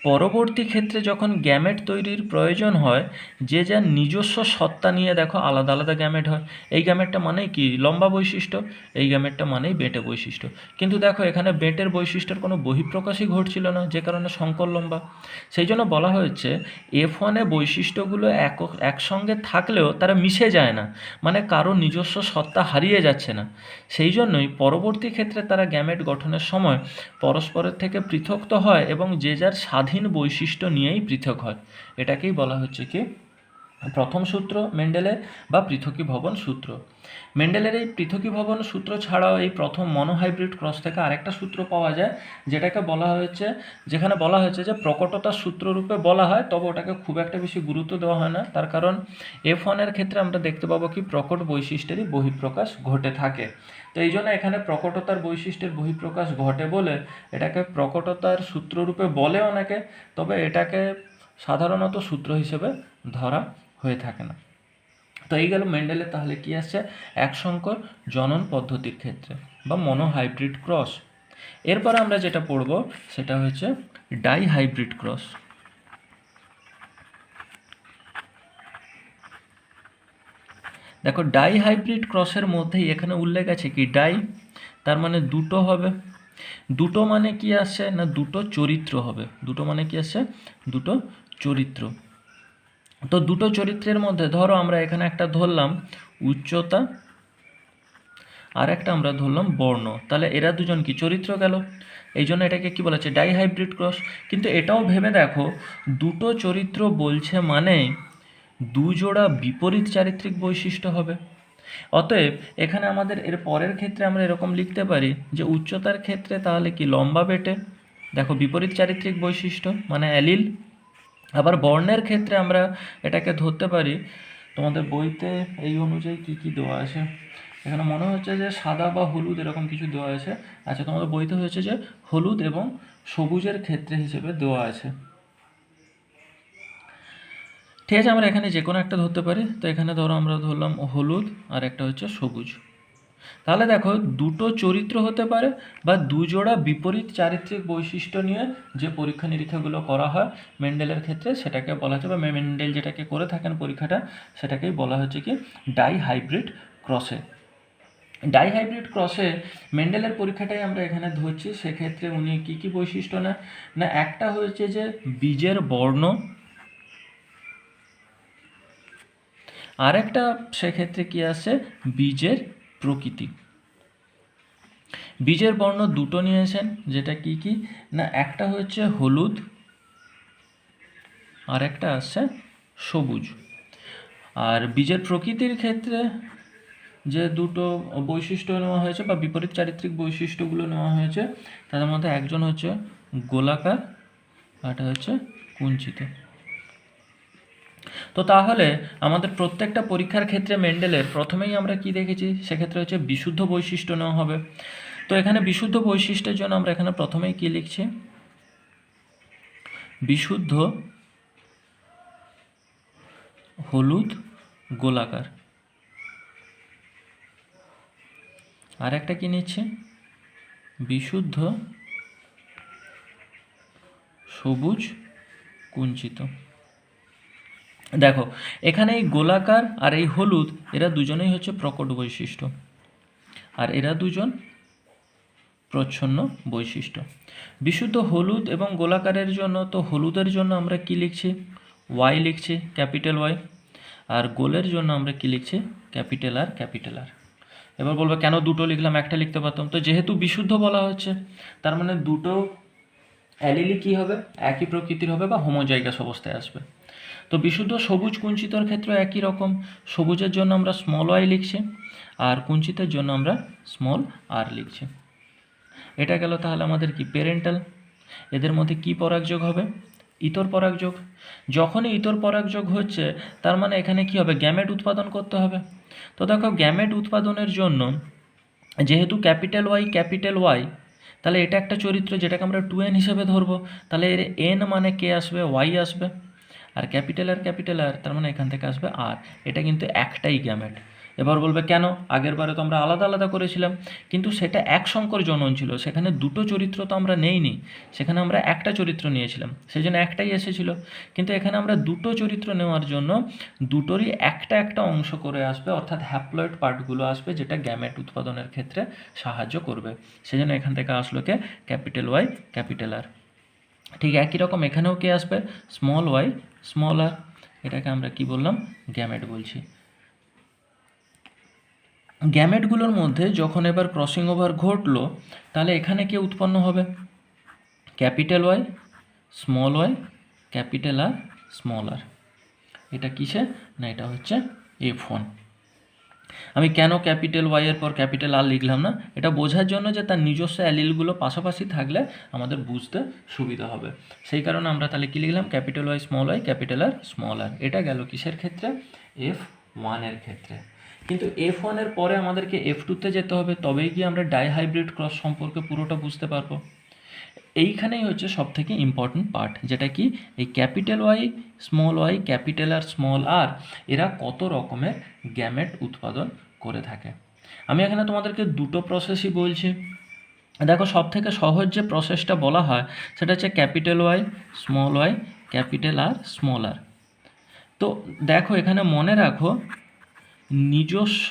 পরবর্তী ক্ষেত্রে যখন গ্যামেট তৈরির প্রয়োজন হয়, যে যার নিজস্ব সত্তা নিয়ে দেখো আলাদা আলাদা গ্যামেট হয়। এই গ্যামেটটা মানেই কি? লম্বা বৈশিষ্ট্য। এই গ্যামেটটা মানেই বেটে বৈশিষ্ট্য। কিন্তু দেখো এখানে বেটের বৈশিষ্ট্যের কোনো বহিঃপ্রকাশই ঘটছিল না, যে কারণে সংকর লম্বা। সেই জন্য বলা হয়েছে F1-এ বৈশিষ্ট্যগুলো একসঙ্গে থাকলেও তারা মিশে যায় না, মানে কারো নিজস্ব সত্তা হারিয়ে যাচ্ছে না। সেই জন্যই পরবর্তী ক্ষেত্রে তারা গ্যামেট গঠনের সময় পরস্পরের থেকে পৃথক তো হয়, এবং যে যার স্বাধীন বৈশিষ্ট্য নিয়েই পৃথক হয়। এটাকেই বলা হচ্ছে কি প্রথম সূত্র মেন্ডেলের বা পৃথকীভবন সূত্র। মেন্ডেলের এই পৃথকীভবন সূত্র ছাড়াও এই প্রথম মনোহাইব্রিড ক্রস থেকে আরেকটা সূত্র পাওয়া যায়, যেটাকে বলা হয়েছে, যেখানে বলা হয়েছে যে প্রকটতার সূত্র রূপে বলা হয়, তবে ওটাকে খুব একটা বেশি গুরুত্ব দেওয়া হয় না। তার কারণ F1 এর ক্ষেত্রে আমরা দেখতে পাবো কি প্রকট বৈশিষ্ট্যেরই বহিঃপ্রকাশ ঘটে থাকে। তো এই জন্য এখানে প্রকটতার বৈশিষ্ট্যের বহিঃপ্রকাশ ঘটে বলে এটাকে প্রকটতার সূত্র রূপে বলে অনেকে, তবে এটাকে সাধারণত সূত্র হিসেবে ধরা হয়ে থাকে না। তো এই গেল মেন্ডেলের তাহলে কি আসছে এক সংকর জনন পদ্ধতির ক্ষেত্রে বা মনোহাইব্রিড ক্রস। এরপর আমরা যেটা পড়ব সেটা হচ্ছে ডাইহাইব্রিড ক্রস। দেখো ডাইহাইব্রিড ক্রসের মধ্যেই এখানে উল্লেখ আছে কি ডাই, তার মানে দুটো হবে। দুটো মানে কি আসছে না দুটো চরিত্র হবে। দুটো মানে কি আসছে দুটো চরিত্র। তো দুটো চরিত্রের মধ্যে ধরো আমরা এখানে একটা ধরলাম উচ্চতা, আর একটা আমরা ধরলাম বর্ণ, তাহলে এরা দুজন কি চরিত্র গেল, এই জন্য এটাকে কি বলা হচ্ছে ডাইহাইব্রিড ক্রস। কিন্তু এটাও ভেবে দেখো দুটো চরিত্র বলছে মানে দুজোড়া বিপরীত চারিত্রিক বৈশিষ্ট্য হবে। অতএব এখানে আমাদের এর পরের ক্ষেত্রে আমরা এরকম লিখতে পারি যে উচ্চতার ক্ষেত্রে তাহলে কি লম্বা বেটে, দেখো বিপরীত চারিত্রিক বৈশিষ্ট্য মানে অ্যালিল। আবার বর্ণের ক্ষেত্রে আমরা এটাকে ধরতে পারি, তোমাদের বইতে এই অনুযায়ী কি কি দেওয়া আছে, এখানে মনে হচ্ছে যে সাদা বা হলুদ এরকম কিছু দেওয়া আছে। আচ্ছা, তোমাদের বইতে হয়েছে যে হলুদ এবং সবুজের ক্ষেত্রে হিসেবে দেওয়া আছে। ঠিক আছে, আমরা এখানে যে কোনো একটা ধরতে পারি। তো এখানে ধরো আমরা ধরলাম হলুদ আর একটা হচ্ছে সবুজ। তাহলে দেখো দুটো চরিত্র হতে পারে বা দুজোড়া বিপরীত চারিত্রিক বৈশিষ্ট্য নিয়ে যে পরীক্ষা নিরীক্ষাগুলো করা হয় মেন্ডেলের ক্ষেত্রে সেটাকে বলা হচ্ছে, বা মেন্ডেল যেটাকে করে থাকেন পরীক্ষাটা সেটাকেই বলা হচ্ছে কি ডাইহাইব্রিড ক্রসে। ডাইহাইব্রিড ক্রসে মেন্ডেলের পরীক্ষাটাই আমরা এখানে ধরছি। সেক্ষেত্রে উনি কি কি বৈশিষ্ট্য না একটা হচ্ছে যে বীজের বর্ণ, আর একটা সেক্ষেত্রে কি আছে বীজের প্রকৃতি। বীজের বর্ণ দুটো নিয়েছেন, যেটা কি কি না একটা হচ্ছে হলুদ আর একটা আসছে সবুজ। আর বীজের প্রকৃতির ক্ষেত্রে যে দুটো বৈশিষ্ট্য নেওয়া হয়েছে বা বিপরীত চারিত্রিক বৈশিষ্ট্যগুলো নেওয়া হয়েছে তাদের মধ্যে একজন হচ্ছে গোলাকার আর একটা হচ্ছে কুঞ্চিত। তো তাহলে আমাদের প্রত্যেকটা পরীক্ষার ক্ষেত্রে মেন্ডেলের প্রথমেই আমরা কি দেখেছি, সেক্ষেত্রে হচ্ছে বিশুদ্ধ বৈশিষ্ট্য নেওয়া হবে। তো এখানে বিশুদ্ধ বৈশিষ্ট্যের জন্য আমরা এখানে প্রথমেই কি লিখছি, বিশুদ্ধ হলুদ গোলাকার। আর একটা কি নিচ্ছে বিশুদ্ধ সবুজ কুঞ্চিত। দেখো এখানে এই গোলাকার আর এই হলুদ এরা দুজনেই হচ্ছে প্রকট বৈশিষ্ট্য, আর এরা দুজন প্রচ্ছন্ন বৈশিষ্ট্য। বিশুদ্ধ হলুদ এবং গোলাকারের জন্য তো হলুদের জন্য আমরা কি লিখছি ওয়াই লিখছি ক্যাপিটাল ওয়াই, আর গোলের জন্য আমরা কি লিখছি ক্যাপিটাল আর ক্যাপিটাল আর। এবার বলবো কেন দুটো লিখলাম, একটা লিখতে পারতাম। তো যেহেতু বিশুদ্ধ বলা হচ্ছে তার মানে দুটো অ্যালিলি কী হবে একই প্রকৃতির হবে বা হোমোজাইগাস অবস্থায় আসবে। তো বিশুদ্ধ সবুজ কুঞ্চিতর ক্ষেত্রে একই রকম, সবুজের জন্য আমরা স্মল ওয়াই লিখছি আর কুঞ্চিতের জন্য আমরা স্মল আর লিখছি। এটা গেল তাহলে আমাদের কি প্যারেন্টাল। এদের মধ্যে কি পরাগযোগ হবে ইতর পরাগযোগ। যখনই ইতর পরাগযোগ হচ্ছে তার মানে এখানে কি হবে গ্যামেট উৎপাদন করতে হবে। তো দেখো গ্যামেট উৎপাদনের জন্য যেহেতু ক্যাপিটাল ওয়াই তাহলে এটা একটা চরিত্র যেটাকে আমরা 2n হিসেবে ধরবো, তাহলে এর n মানে কে আসবে ওয়াই আসবে, আর ক্যাপিটাল আর তার মানে এখান থেকে আসবে আর। এটা কিন্তু একটাই গ্যামেট। এবার বলবে কেন, আগের বারে তো আমরা আলাদা আলাদা করেছিলাম, কিন্তু সেটা এক সংকর জনন ছিল, সেখানে দুটো চরিত্র তো আমরা নেইনি, সেখানে আমরা একটা চরিত্র নিয়েছিলাম, সেই জন্য একটাই এসেছিল। কিন্তু এখানে আমরা দুটো চরিত্র নেওয়ার জন্য দুটোরই একটা একটা অংশ করে আসবে, অর্থাৎ হ্যাপ্লয়েড পার্টগুলো আসবে যেটা গ্যামেট উৎপাদনের ক্ষেত্রে সাহায্য করবে। সেই জন্য এখান থেকে আসলো কে ক্যাপিটাল ওয়াই ক্যাপিটাল আর। ঠিক একই রকম এখানেও কে আসবে স্মল ওয়াই স্মল আর। এটাকে আমরা কি বললাম গ্যামেট বলছি। গ্যামেটগুলোর মধ্যে যখন এবার ক্রসিং ওভার ঘটলো তাহলে এখানে কে উৎপন্ন হবে capital Y small R small R. এটা কিসে না, এটা হচ্ছে F1। আমি কেন ক্যাপিটাল ওয়াই এর পর ক্যাপিটাল আর লিখলাম না, এটা বোঝার জন্য যে তার নিজস্ব অ্যালিলগুলো পাশাপাশি থাকলে আমাদের বুঝতে সুবিধা হবে, সেই কারণে আমরা তাহলে কী লিখলাম, capital Y capital R small R. এটা গেল কিসের ক্ষেত্রে, F1 এর ক্ষেত্রে। কিন্তু F1 এর পরে আমাদেরকে F2তে যেতে হবে, তবেই গিয়ে আমরা ডাইহাইব্রিড ক্রস সম্পর্কে পুরোটা বুঝতে পারবো। এইখানেই হচ্ছে সবথেকে ইম্পর্টেন্ট পার্ট, যেটা কি এই capital Y capital R small R এরা কত রকমের গ্যামেট উৎপাদন করে থাকে। আমি এখানে তোমাদেরকে দুটো প্রসেসই বলছি। দেখো সবথেকে সহজ যে প্রসেসটা বলা হয় সেটা হচ্ছে capital Y capital R small R. তো দেখো এখানে মনে রাখো, নিজস্ব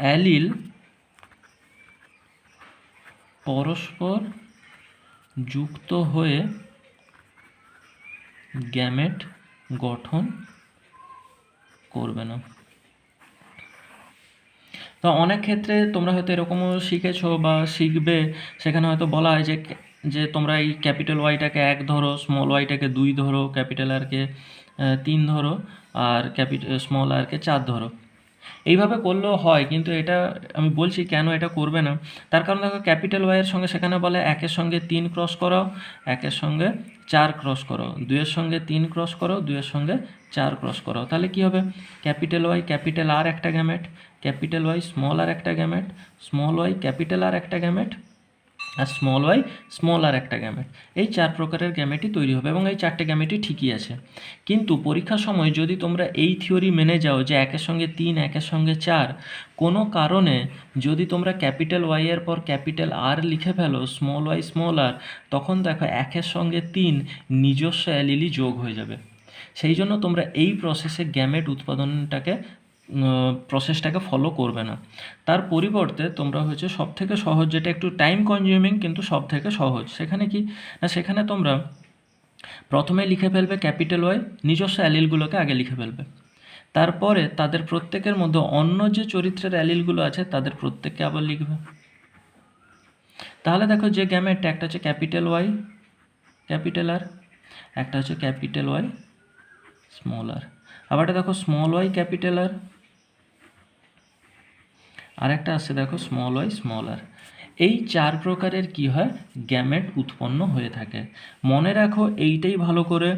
অ্যালিল পরস্পর যুক্ত হয়ে গ্যামেট গঠন করবে না। তো অনেক ক্ষেত্রে তোমরা হয়তো এরকমও শিখেছো বা শিখবে, সেখানে হয়তো বলা হয় যে তোমরা এই ক্যাপিটাল ওয়াইটাকে 1 ধরো, স্মল ওয়াইটাকে 2 ধরো, ক্যাপিটাল আরকে 3 ধরো, আর স্মল আরকে 4 ধরো। এইভাবে করলেও হয়, কিন্তু এটা আমি বলছি কেন এটা করবে না। তার কারণ দেখো ক্যাপিটাল ওয়াইয়ের সঙ্গে সেখানে বলে 1-এর সঙ্গে 3 ক্রস করো, 1-এর সঙ্গে 4 ক্রস করো, 2-এর সঙ্গে 3 ক্রস করো, 2-এর সঙ্গে 4 ক্রস করো। তাহলে কী হবে, ক্যাপিটাল ওয়াই ক্যাপিটাল আর একটা gamete, capital Y small R একটা gamete, small Y capital R একটা গ্যামেট, আর স্মল ওয়াই স্মল আর একটা গ্যামেট। এই 4 প্রকারের গ্যামেটই তৈরি হবে এবং এই 4টে গ্যামেটই ঠিকই আছে। কিন্তু পরীক্ষার সময় যদি তোমরা এই থিওরি মেনে যাও যে 1-এর সঙ্গে 3, 1-এর সঙ্গে 4, কোনো কারণে যদি তোমরা ক্যাপিটাল ওয়াই এর পর ক্যাপিটাল আর লিখে ফেলো, স্মল ওয়াই স্মল আর, তখন দেখো 1-এর সঙ্গে 3 নিজস্ব অ্যালিলই যোগ হয়ে যাবে। সেই জন্য তোমরা এই প্রসেসে গ্যামেট প্রসেসটাকে ফলো করবে না। তার পরিবর্তে তোমরা হচ্ছে সবথেকে সহজ, যেটা একটু টাইম কনজিউমিং কিন্তু সবথেকে সহজ, সেখানে কি না, সেখানে তোমরা প্রথমে লিখে ফেলবে ক্যাপিটাল ওয়াই, নিজস্ব অ্যালিলগুলোকে আগে লিখে ফেলবে, তারপরে তাদের প্রত্যেকের মধ্যে অন্য যে চরিত্রের অ্যালিলগুলো আছে তাদের প্রত্যেককে আবার লিখবে। তাহলে দেখো যে গ্যামেটটা, একটা হচ্ছে ক্যাপিটাল ওয়াই ক্যাপিটাল আর, একটা হচ্ছে ক্যাপিটাল ওয়াই স্মল আর, আবার এটা দেখো স্মল ওয়াই ক্যাপিটাল আর একটা আছে দেখো স্মল ওয়াই স্মল আর। এই 4 প্রকারের কি হয়, গ্যামেট উৎপন্ন হয়ে থাকে। মনে রাখো এইটাই ভালো করে,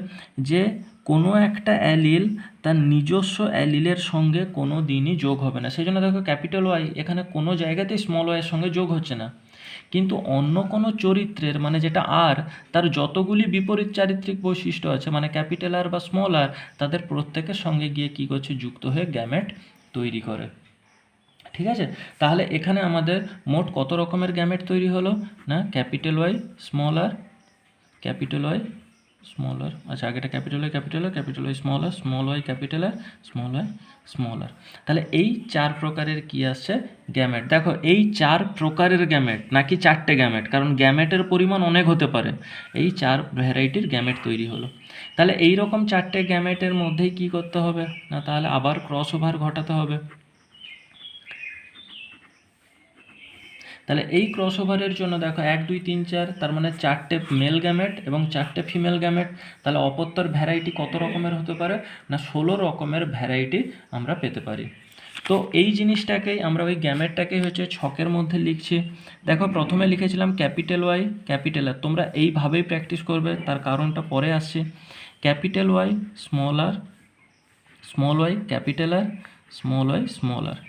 যে কোনো একটা অ্যালিল তার নিজস্ব অ্যালিলের সঙ্গে কোনো দিনই যোগ হবে না। সেই জন্য দেখো ক্যাপিটাল ওয়াই এখানে কোনো জায়গাতেই স্মল ওয়াইয়ের সঙ্গে যোগ হচ্ছে না, কিন্তু অন্য কোনো চরিত্রের মানে যেটা আর, তার যতগুলি বিপরীত চারিত্রিক বৈশিষ্ট্য আছে মানে ক্যাপিটাল আর বা স্মল আর, তাদের প্রত্যেকের সঙ্গে গিয়ে কী করছে, যুক্ত হয়ে গ্যামেট তৈরি করে। ঠিক আছে, তাহলে এখানে আমাদের মোট কত রকমের গ্যামেট তৈরি হলো না, capital Y small R capital Y small R, আচ্ছা আগেটা capital Y capital Y small R, small Y capital R, small Y small R. তাহলে এই 4 প্রকারের কি আসছে, গ্যামেট। দেখো এই 4 প্রকারের গ্যামেট নাকি 4টে গ্যামেট, কারণ গ্যামেটের পরিমাণ অনেক হতে পারে, এই 4 ভ্যারাইটির গ্যামেট তৈরি হলো। তাহলে এই রকম 4টে গ্যামেটের মধ্যেই কি করতে হবে না, তাহলে আবার ক্রস ওভার ঘটাতে হবে। তাহলে এই ক্রস ওভারের জন্য দেখো 1 2 3 4, তার মানে 4টে মেল গ্যামেট এবং 4টে ফিমেল গ্যামেট। তাহলে অপত্যর ভ্যারাইটি কত রকমের হতে পারে না, 16 রকমের ভ্যারাইটি আমরা পেতে পারি। তো এই জিনিসটাকেই আমরা ওই গ্যামেটটাকেই হচ্ছে ছকের মধ্যে লিখছি। দেখো প্রথমে লিখেছিলাম ক্যাপিটাল ওয়াই ক্যাপিটাল আর, তোমরা এইভাবেই প্র্যাকটিস করবে, তার কারণটা পরে আসছে। Capital Y small Y capital R, small Y small R.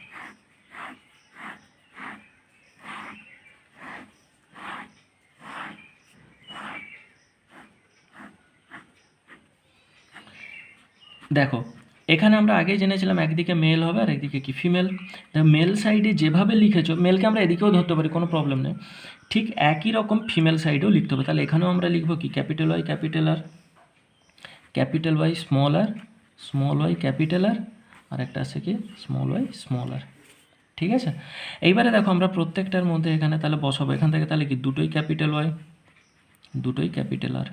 দেখো এখানে আমরা আগেই জেনেছিলাম একদিকে মেল হবে আর একদিকে কি ফিমেল। মেল সাইডে যেভাবে লিখেছো, মেলকে আমরা এদিকেও ধরতে পারি, কোনো প্রবলেম নেই, ঠিক একই রকম ফিমেল সাইডেও লিখতে হবে। তাহলে এখানেও আমরা লিখবো কি, capital Y capital R, capital Y small Y capital R একটা আছে কি স্মল ওয়াই স্মল আর। ঠিক আছে, এইবারে দেখো আমরা প্রত্যেকটার মধ্যে এখানে তাহলে বসাবো, এখান থেকে তাহলে কি দুটোই ক্যাপিটাল ওয়াই দুটোই ক্যাপিটাল আর,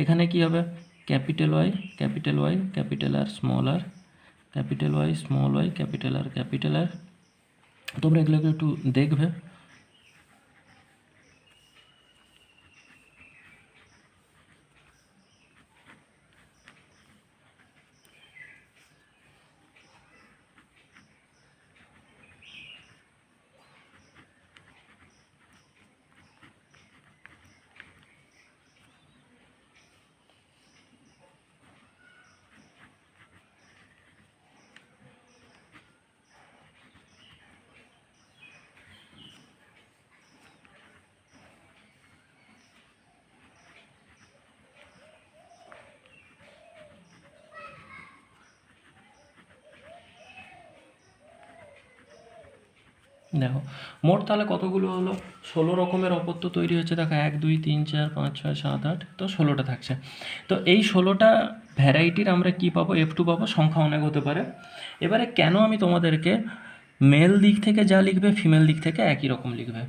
এখানে কি হবে capital Y capital R small R, capital Y small Y capital R. তোমরা এগুলোকে একটু দেখবে। দেখো মোট তাহলে কতগুলো হলো, 16 রকমের অপত্য তৈরি হচ্ছে। দেখো 1 2 3 4 5 6 7 8, তো 16টা থাকছে। তো এই 16টা ভ্যারাইটির আমরা কি পাবো, F2 পাবো। সংখ্যা অনেক হতে পারে। এবারে কেন আমি তোমাদেরকে মেল দিক থেকে যা লিখবে ফিমেল দিক থেকে একই রকম লিখবে,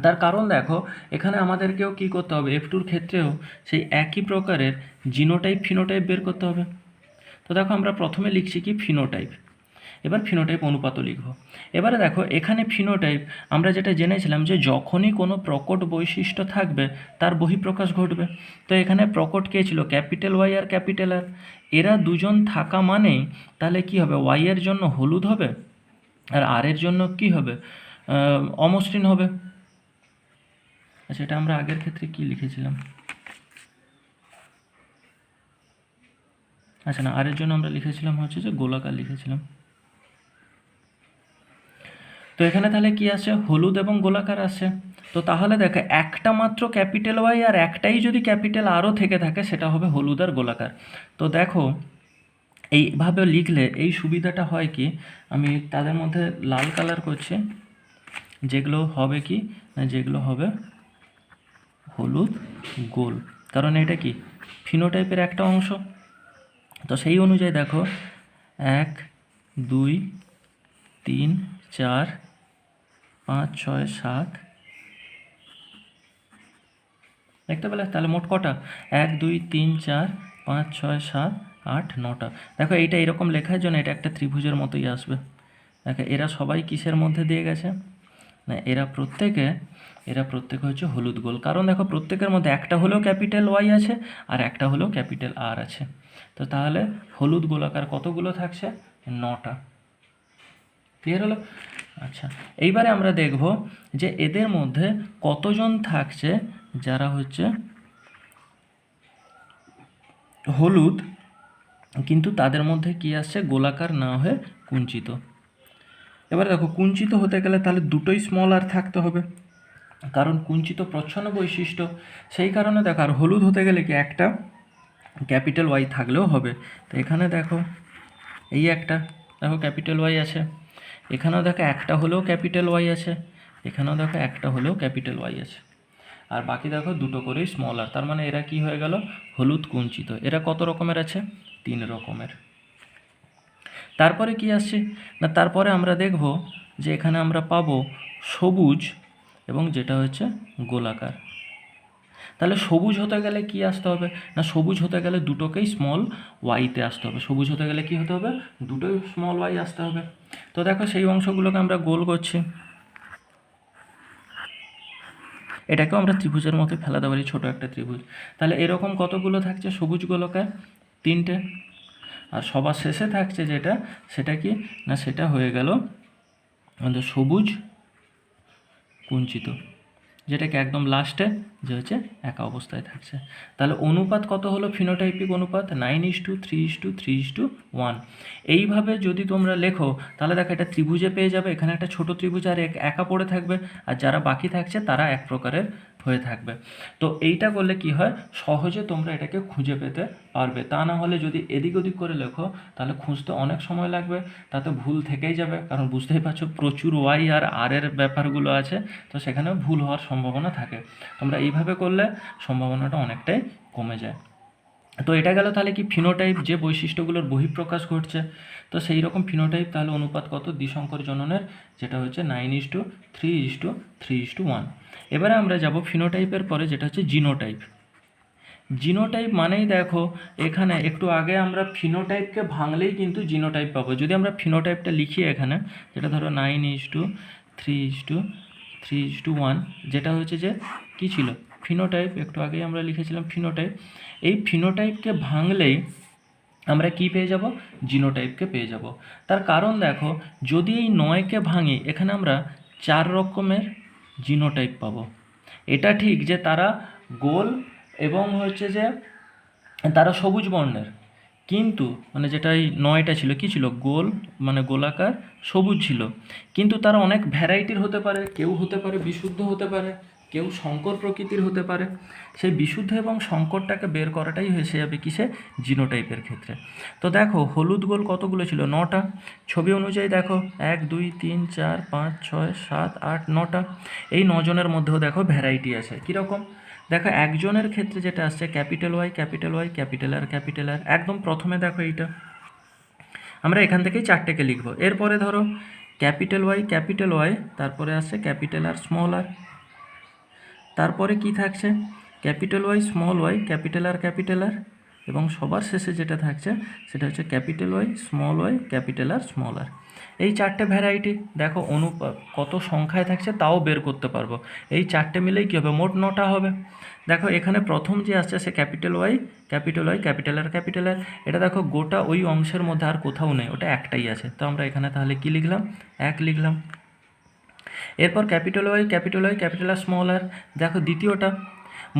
তার কারণ দেখো এখানে আমাদেরকেও কি করতে হবে, F2র ক্ষেত্রেও সেই একই প্রকারের জিনোটাইপ ফিনোটাইপ বের করতে হবে। তো দেখো আমরা প্রথমে লিখছি কি ফিনোটাইপ, এবার ফিনোটাইপ অনুপাতও লিখব। এবারে দেখো এখানে ফিনোটাইপ আমরা যেটা জেনেছিলাম যে যখনই কোনো প্রকট বৈশিষ্ট্য থাকবে তার বহিঃপ্রকাশ ঘটবে। তো এখানে প্রকট কে ছিল, ক্যাপিটাল ওয়াই আর ক্যাপিটাল আর। এরা দুজন থাকা মানেই তাহলে কি হবে, ওয়াই এর জন্য হলুদ হবে আর আর এর জন্য কি হবে, অমসৃণ হবে। আচ্ছা, এটা আমরা আগের ক্ষেত্রে কি লিখেছিলাম, আচ্ছা না, আর এর জন্য আমরা লিখেছিলাম হচ্ছে যে গোলাকার লিখেছিলাম। তো এখানে তাহলে কি আসছে, হলুদ এবং গোলাকার আসছে। তো তাহলে দেখো একটা মাত্র ক্যাপিটাল ওয়াই আর একটাই যদি ক্যাপিটাল আরও থেকে থাকে সেটা হবে হলুদ আর গোলাকার। তো দেখো এইভাবে লিখলে এই সুবিধাটা হয় কি, আমি তাদের মধ্যে লাল কালার করছি, যেগুলো হবে কি না, যেগুলো হবে হলুদ গোল, কারণ এটা কি ফিনোটাইপের একটা অংশ। তো সেই অনুযায়ী দেখো 1 2 3 4 5 6 7, দেখতে পেলে তাহলে মোট কটা, 1 2 3 4 5 6 7 8 9টা। দেখো এইটা এরকম লেখার জন্য এটা একটা ত্রিভুজের মতোই আসবে। দেখো এরা সবাই কিসের মধ্যে দিয়ে গেছে না, এরা প্রত্যেকে হচ্ছে হলুদ গোল, কারণ দেখো প্রত্যেকের মধ্যে একটা হলেও ক্যাপিটাল ওয়াই আছে আর একটা হলেও ক্যাপিটাল আর আছে। তো তাহলে হলুদ গোলাকার কতগুলো থাকছে, 9টা। ক্লিয়ার হলো? আচ্ছা, এইবারে আমরা দেখব যে এদের মধ্যে কতজন থাকছে যারা হচ্ছে হলুদ কিন্তু তাদের মধ্যে কি আসছে, গোলাকার না হয়ে কুঞ্চিত। এবার দেখো কুঞ্চিত হতে গেলে তাহলে দুটোই স্মল আর থাকতে হবে, কারণ কুঞ্চিত প্রচ্ছন্ন বৈশিষ্ট্য। সেই কারণে দেখো আর হলুদ হতে গেলে কি একটা ক্যাপিটাল ওয়াই থাকলেও হবে। তো এখানে দেখো এই একটা দেখো ক্যাপিটাল ওয়াই আছে, এখানেও দেখো একটা হলেও ক্যাপিটাল ওয়াই আছে, এখানেও দেখো একটা হলেও ক্যাপিটাল ওয়াই আছে, আর বাকি দেখো দুটো করেই স্মল আর। তার মানে এরা কি হয়ে গেল, হলুদ কুঞ্চিত। এরা কত রকমের আছে, 3 রকমের। তারপরে কি আসছে না, তারপরে আমরা দেখব যে এখানে আমরা পাবো সবুজ এবং যেটা হচ্ছে গোলাকার। তাহলে সবুজ হতে গেলে কি আসতে হবে না, সবুজ হতে গেলে দুটোকেই স্মল ওয়াইতে আসতে হবে। সবুজ হতে গেলে কি হতে হবে, দুটোই স্মল ওয়াই আসতে হবে। তো দেখো সেই অংশগুলোকে আমরা গোল করছি, এটাকেও আমরা ত্রিভুজের মতো ফেলাতে পারি, ছোটো একটা ত্রিভুজ। তাহলে এরকম কতগুলো থাকছে সবুজ গোলকার, 3টে। আর সবার শেষে থাকছে যেটা, সেটা কি না, সেটা হয়ে গেল আমাদের সবুজ কুঞ্চিত, যেটাকে একদম লাস্টে যে হচ্ছে একা অবস্থায় থাকছে। তাহলে অনুপাত কত হলো, ফিনোটাইপিক অনুপাত 9:3:3:1। এইভাবে যদি তোমরা লেখো তাহলে দেখো এটা ত্রিভুজে পেয়ে যাবে, এখানে একটা ছোট ত্রিভুজ আর একা পড়ে থাকবে, আর যারা বাকি থাকছে তারা এক প্রকারের হয়ে থাকবে। তো এইটা করলে কি হয়, সহজে তোমরা এটাকে খুঁজে পেতে পারবে। তা না হলে যদি এদিক ওদিক করে লেখো তাহলে খুঁজতে অনেক সময় লাগবে, তাতে ভুল থেকেই যাবে, কারণ বুঝতেই পারছো প্রচুর ওয়াই আর আর এর ব্যাপারগুলো আছে, তো সেখানেও ভুল হওয়ার সম্ভাবনা থাকে। তোমরা এইভাবে করলে সম্ভাবনাটা অনেকটাই কমে যায়। তো এটা গেল তাহলে কি ফিনোটাইপ, যে বৈশিষ্ট্যগুলোর বহিঃপ্রকাশ ঘটছে। তো সেই রকম ফিনোটাইপ তাহলে অনুপাত কত, দ্বিসংকর জননের, যেটা হচ্ছে 9:3:3:1। এবারে আমরা যাব ফিনোটাইপের পরে যেটা হচ্ছে জিনোটাইপ। জিনোটাইপ মানেই দেখো এখানে একটু আগে আমরা ফিনোটাইপকে ভাঙলেই কিন্তু জিনোটাইপ পাবো। যদি আমরা ফিনোটাইপটা লিখি এখানে, যেটা ধরো 9:3:3:1, যেটা হচ্ছে যে কী ছিল, ফিনোটাইপ। একটু আগেই আমরা লিখেছিলাম ফিনোটাইপ। এই ফিনোটাইপকে ভাঙলেই আমরা কি পেয়ে যাব, জিনোটাইপকে পেয়ে যাব। তার কারণ দেখো যদি এই 9কে ভাঙি, এখানে আমরা 4 রকমের জিনোটাইপ পাবো। এটা ঠিক যে তারা গোল এবং হচ্ছে যে তারা সবুজ বর্ণের, কিন্তু মানে যেটা এই 9টা ছিল কী ছিল, গোল মানে গোলাকার সবুজ ছিল, কিন্তু তারা অনেক ভ্যারাইটির হতে পারে। কেউ হতে পারে বিশুদ্ধ হতে পারে, কেউ সংকর প্রকৃতির হতে পারে। সেই বিশুদ্ধ এবং সংকরটাকে বের করাটাই হয়েছে যাবে কিসে, জিনোটাইপের ক্ষেত্রে। তো দেখো হলুদ গোল কতগুলো ছিল, 9টা। ছবি অনুযায়ী দেখো 1 2 3 4 5 6 7 8 9টা। এই 9 জনের মধ্যেও দেখো ভ্যারাইটি আছে। কীরকম দেখো, একজনের ক্ষেত্রে যেটা আসছে capital Y capital Y capital R capital R. একদম প্রথমে দেখো এইটা আমরা এখান থেকেই 4টেকে লিখবো। এরপরে ধরো ক্যাপিটাল ওয়াই, তারপরে আসছে ক্যাপিটাল আর স্মল আর, তারপরে কি থাকছে capital Y small Y capital R, এবং সবার শেষে যেটা থাকছে সেটা হচ্ছে capital Y small Y capital R small R. এই 4টে ভ্যারাইটি দেখো অনুপাত কত সংখ্যায় থাকছে তাও বের করতে পারবো। এই 4টে মিলেই কী হবে, মোট 9টা হবে। দেখো এখানে প্রথম যে আসছে সে ক্যাপিটাল ওয়াই ক্যাপিটাল আর, এটা দেখো গোটা ওই অংশের মধ্যে আর কোথাও নেই, ওটা একটাই আছে। তো আমরা এখানে তাহলে কি লিখলাম, 1 লিখলাম। এরপর capital Y capital R small R. দেখো দ্বিতীয়টা,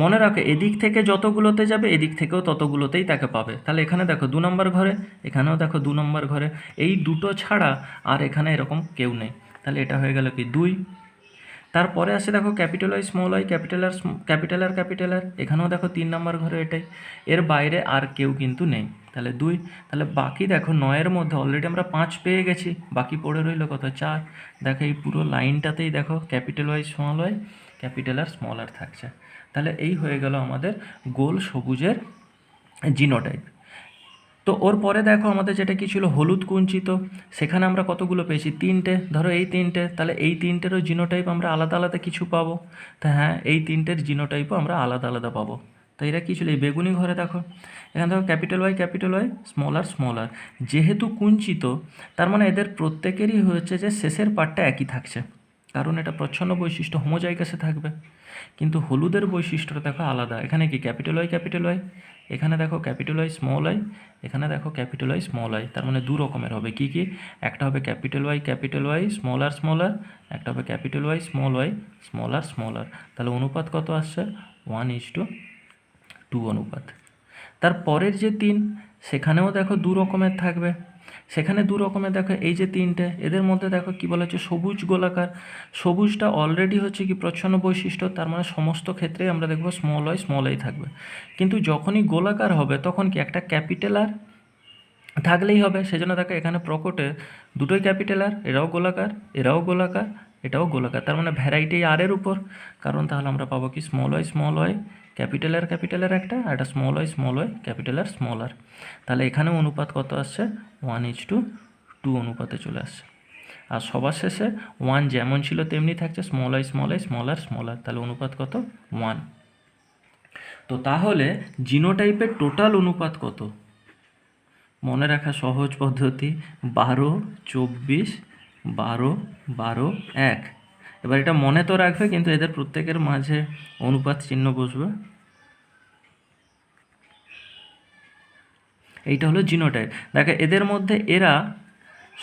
মনে রাখো এদিক থেকে যতগুলোতে যাবে এদিক থেকেও ততগুলোতেই তাকে পাবে। তাহলে এখানে দেখো 2 নম্বর ঘরে, এখানেও দেখো 2 নম্বর ঘরে, এই দুটো ছাড়া আর এখানে এরকম কেউ নেই। তাহলে এটা হয়ে গেল কি 2। তারপরে আসে দেখো capital Y small Y capital R, এখানেও দেখো 3 নম্বর ঘরে এটাই, এর বাইরে আর কেউ কিন্তু নেই। তাহলে 2। তাহলে বাকি দেখো 9-এর মধ্যে অলরেডি আমরা 5 পেয়ে গেছি, বাকি পড়ে রইল কত, 4। দেখো এই পুরো লাইনটাতেই দেখো capital Y capital R small R থাকছে। তাহলে এই হয়ে গেল আমাদের গোল সবুজের জিনোটাইপ। তো ওর পরে দেখো আমাদের যেটা কি ছিল হলুদ কুঞ্চিত, সেখানে আমরা কতগুলো পেয়েছি, 3টে। ধরো এই 3টে, তাহলে এই 3টেরও জিনোটাইপ আমরা আলাদা আলাদা কিছু পাবো। তা হ্যাঁ, এই 3টের জিনোটাইপও আমরা আলাদা আলাদা পাবো। তো এরা কী ছিল, এই বেগুনি ঘরে দেখো এখানে দেখো ক্যাপিটাল ওয়াই স্মল আর। যেহেতু কুঞ্চিত তার মানে এদের প্রত্যেকেরই হচ্ছে যে শেষের পার্টটা একই থাকছে, কারণ এটা প্রচ্ছন্ন বৈশিষ্ট্য হোমোজাইগাসে থাকবে। কিন্তু হলুদের বৈশিষ্ট্যটা দেখো আলাদা। এখানে কি ক্যাপিটাল ওয়াই, এখানে দেখো ক্যাপিটাল ওয়াই স্মল আই, এখানে দেখো ক্যাপিটাল ওয়াই স্মল আই। তার মানে 2 রকমের হবে। কি কি, একটা হবে ক্যাপিটাল ওয়াই স্মল আর, একটা হবে ক্যাপিটাল ওয়াই স্মল আর। তাহলে অনুপাত কত আসছে, 1:2 অনুপাত। তারপরের যে 3, সেখানেও দেখো 2 রকমের থাকবে। সেখানে 2 রকমের দেখো এই যে 3টে, এদের মধ্যে দেখো কি বলা হচ্ছে সবুজ গোলাকার। সবুজটা অলরেডি হচ্ছে কি প্রচ্ছন্ন বৈশিষ্ট্য, তার মানে সমস্ত ক্ষেত্রেই আমরা দেখবো স্মল আই থাকবে। কিন্তু যখনই গোলাকার হবে তখন কি একটা ক্যাপিটাল আর থাকলেই হবে। সেজন্য দেখো এখানে প্রকটে দুটোই ক্যাপিটাল আর, এটাও গোলাকার এটাও গোলাকার। তার মানে ভ্যারাইটি আর এর উপর, কারণ তাহলে আমরা পাবো কি স্মল ওয়াই ক্যাপিটাল আর একটা, আর একটা স্মল ওয়াই ক্যাপিটাল আর। তাহলে এখানেও অনুপাত কত আসছে, 1:2 অনুপাতে চলে আসছে। আর সবার শেষে 1 যেমন ছিল তেমনি থাকছে, স্মল আর। তাহলে অনুপাত কত, 1। তো তাহলে জিনোটাইপের টোটাল অনুপাত কত, মনে রাখা সহজ পদ্ধতি, 12 24 12 12 1। এবার এটা মনে তো রাখবে, কিন্তু এদের প্রত্যেকের মাঝে অনুপাত চিহ্ন বসবে। এইটা হলো জিনোটাইপ। দেখো এদের মধ্যে এরা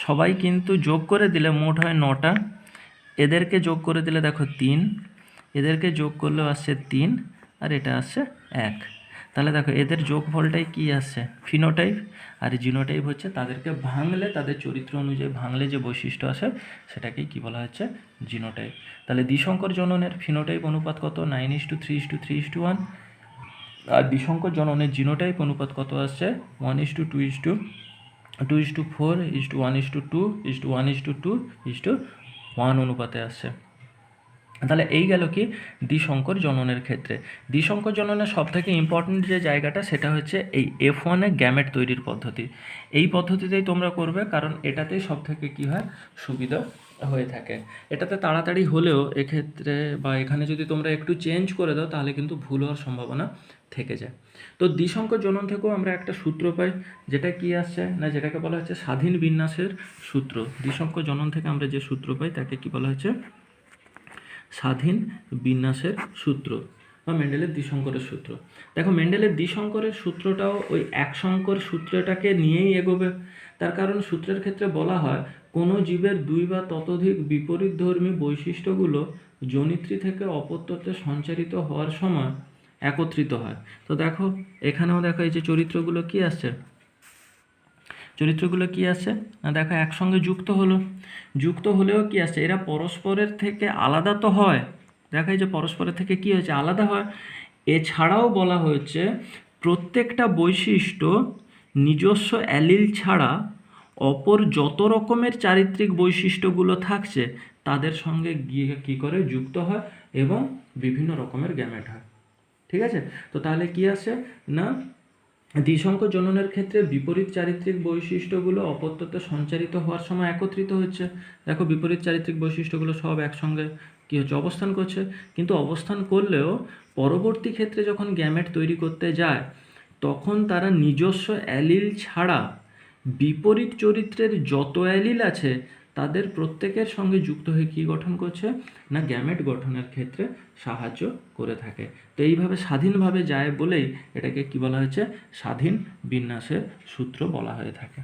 সবাই কিন্তু যোগ করে দিলে মোট হয় 9টা। এদেরকে যোগ করে দিলে দেখো 3, এদেরকে যোগ করলেও আসছে 3, আর এটা আসছে 1। তাহলে দেখো এদের যোগফলটাই কি আসছে, ফিনোটাইপ। আর জিনোটাইপ হচ্ছে তাদেরকে ভাঙলে, তাদের চরিত্র অনুযায়ী ভাঙলে যে বৈশিষ্ট্য আসে সেটাকেই কি বলা হচ্ছে, জিনোটাইপ। তাহলে দ্বিসংকর জননের ফিনোটাইপ অনুপাত কত, 9:3:3:1। আর দ্বিসংকর জননের জিনোটাইপ অনুপাত কত আসছে, 1:2:2:1:4:1:2:1:2 অনুপাতে আসছে। তাহলে এই গেল কি দ্বিসংকর জননের ক্ষেত্রে। দ্বিসংকর জননের সবথেকে ইম্পর্টেন্ট যে জায়গাটা সেটা হচ্ছে এই F1-এ গ্যামেট তৈরির পদ্ধতি। এই পদ্ধতিতেই তোমরা করবে, কারণ এটাতেই সবথেকে কী হয়, সুবিধা হয়ে থাকে। এটাতে তাড়াতাড়ি হলেও এক্ষেত্রে বা এখানে যদি তোমরা একটু চেঞ্জ করে দাও তাহলে কিন্তু ভুল হওয়ার সম্ভাবনা থেকে যায়। তো দ্বিসংকর জনন থেকেও আমরা একটা সূত্র পাই, যেটা কি আসছে না, যেটাকে বলা হচ্ছে স্বাধীন বিন্যাসের সূত্র। দ্বিসংকর জনন থেকে আমরা যে সূত্র পাই তাকে কি বলা হচ্ছে, স্বাধীন বিন্যাসের সূত্র বা মেন্ডেলের দ্বিসংকরের সূত্র। দেখো মেন্ডেলের দ্বিসংকরের সূত্রটাও ওই এক সংকর সূত্রটাকে নিয়েই এগোবে। তার কারণ সূত্রের ক্ষেত্রে বলা হয় কোনো জীবের 2 বা ততোধিক বিপরীতধর্মী বৈশিষ্ট্যগুলো জনিত্রী থেকে অপত্যতে সঞ্চারিত হওয়ার সময় একত্রিত হয়। তো দেখো এখানেও দেখো এই যে চরিত্রগুলো কি আসছে, না দেখো একসঙ্গে যুক্ত হলেও কি আসছে, এরা পরস্পরের থেকে আলাদা তো হয় দেখায় যে পরস্পরের থেকে কি হয়েছে, আলাদা হয়। এছাড়াও বলা হয়েছে প্রত্যেকটা বৈশিষ্ট্য নিজস্ব অ্যালিল ছাড়া অপর যত রকমের চারিত্রিক বৈশিষ্ট্যগুলো থাকছে তাদের সঙ্গে গিয়ে কী করে যুক্ত হয় এবং বিভিন্ন রকমের গ্যামেট হয়। ঠিক আছে, তো তাহলে কি আসে না, দ্বিসংখ্য জননের ক্ষেত্রে বিপরীত চারিত্রিক বৈশিষ্ট্যগুলো অপত্যতে সঞ্চারিত হওয়ার সময় একত্রিত হচ্ছে। দেখো বিপরীত চারিত্রিক বৈশিষ্ট্যগুলো সব একসঙ্গে কী হচ্ছে, অবস্থান করছে। কিন্তু অবস্থান করলেও পরবর্তী ক্ষেত্রে যখন গ্যামেট তৈরি করতে যায় তখন তারা নিজস্ব অ্যালিল ছাড়া বিপরীত চরিত্রের যত অ্যালিল আছে তাদের প্রত্যেকের সঙ্গে যুক্ত হয়ে কী গঠন করছে না, গ্যামেট গঠনের ক্ষেত্রে সাহায্য করে থাকে। তো এইভাবে স্বাধীনভাবে যায় বলেই এটাকে কি বলা হয়েছে, স্বাধীন বিন্যাসের সূত্র বলা হয়ে থাকে।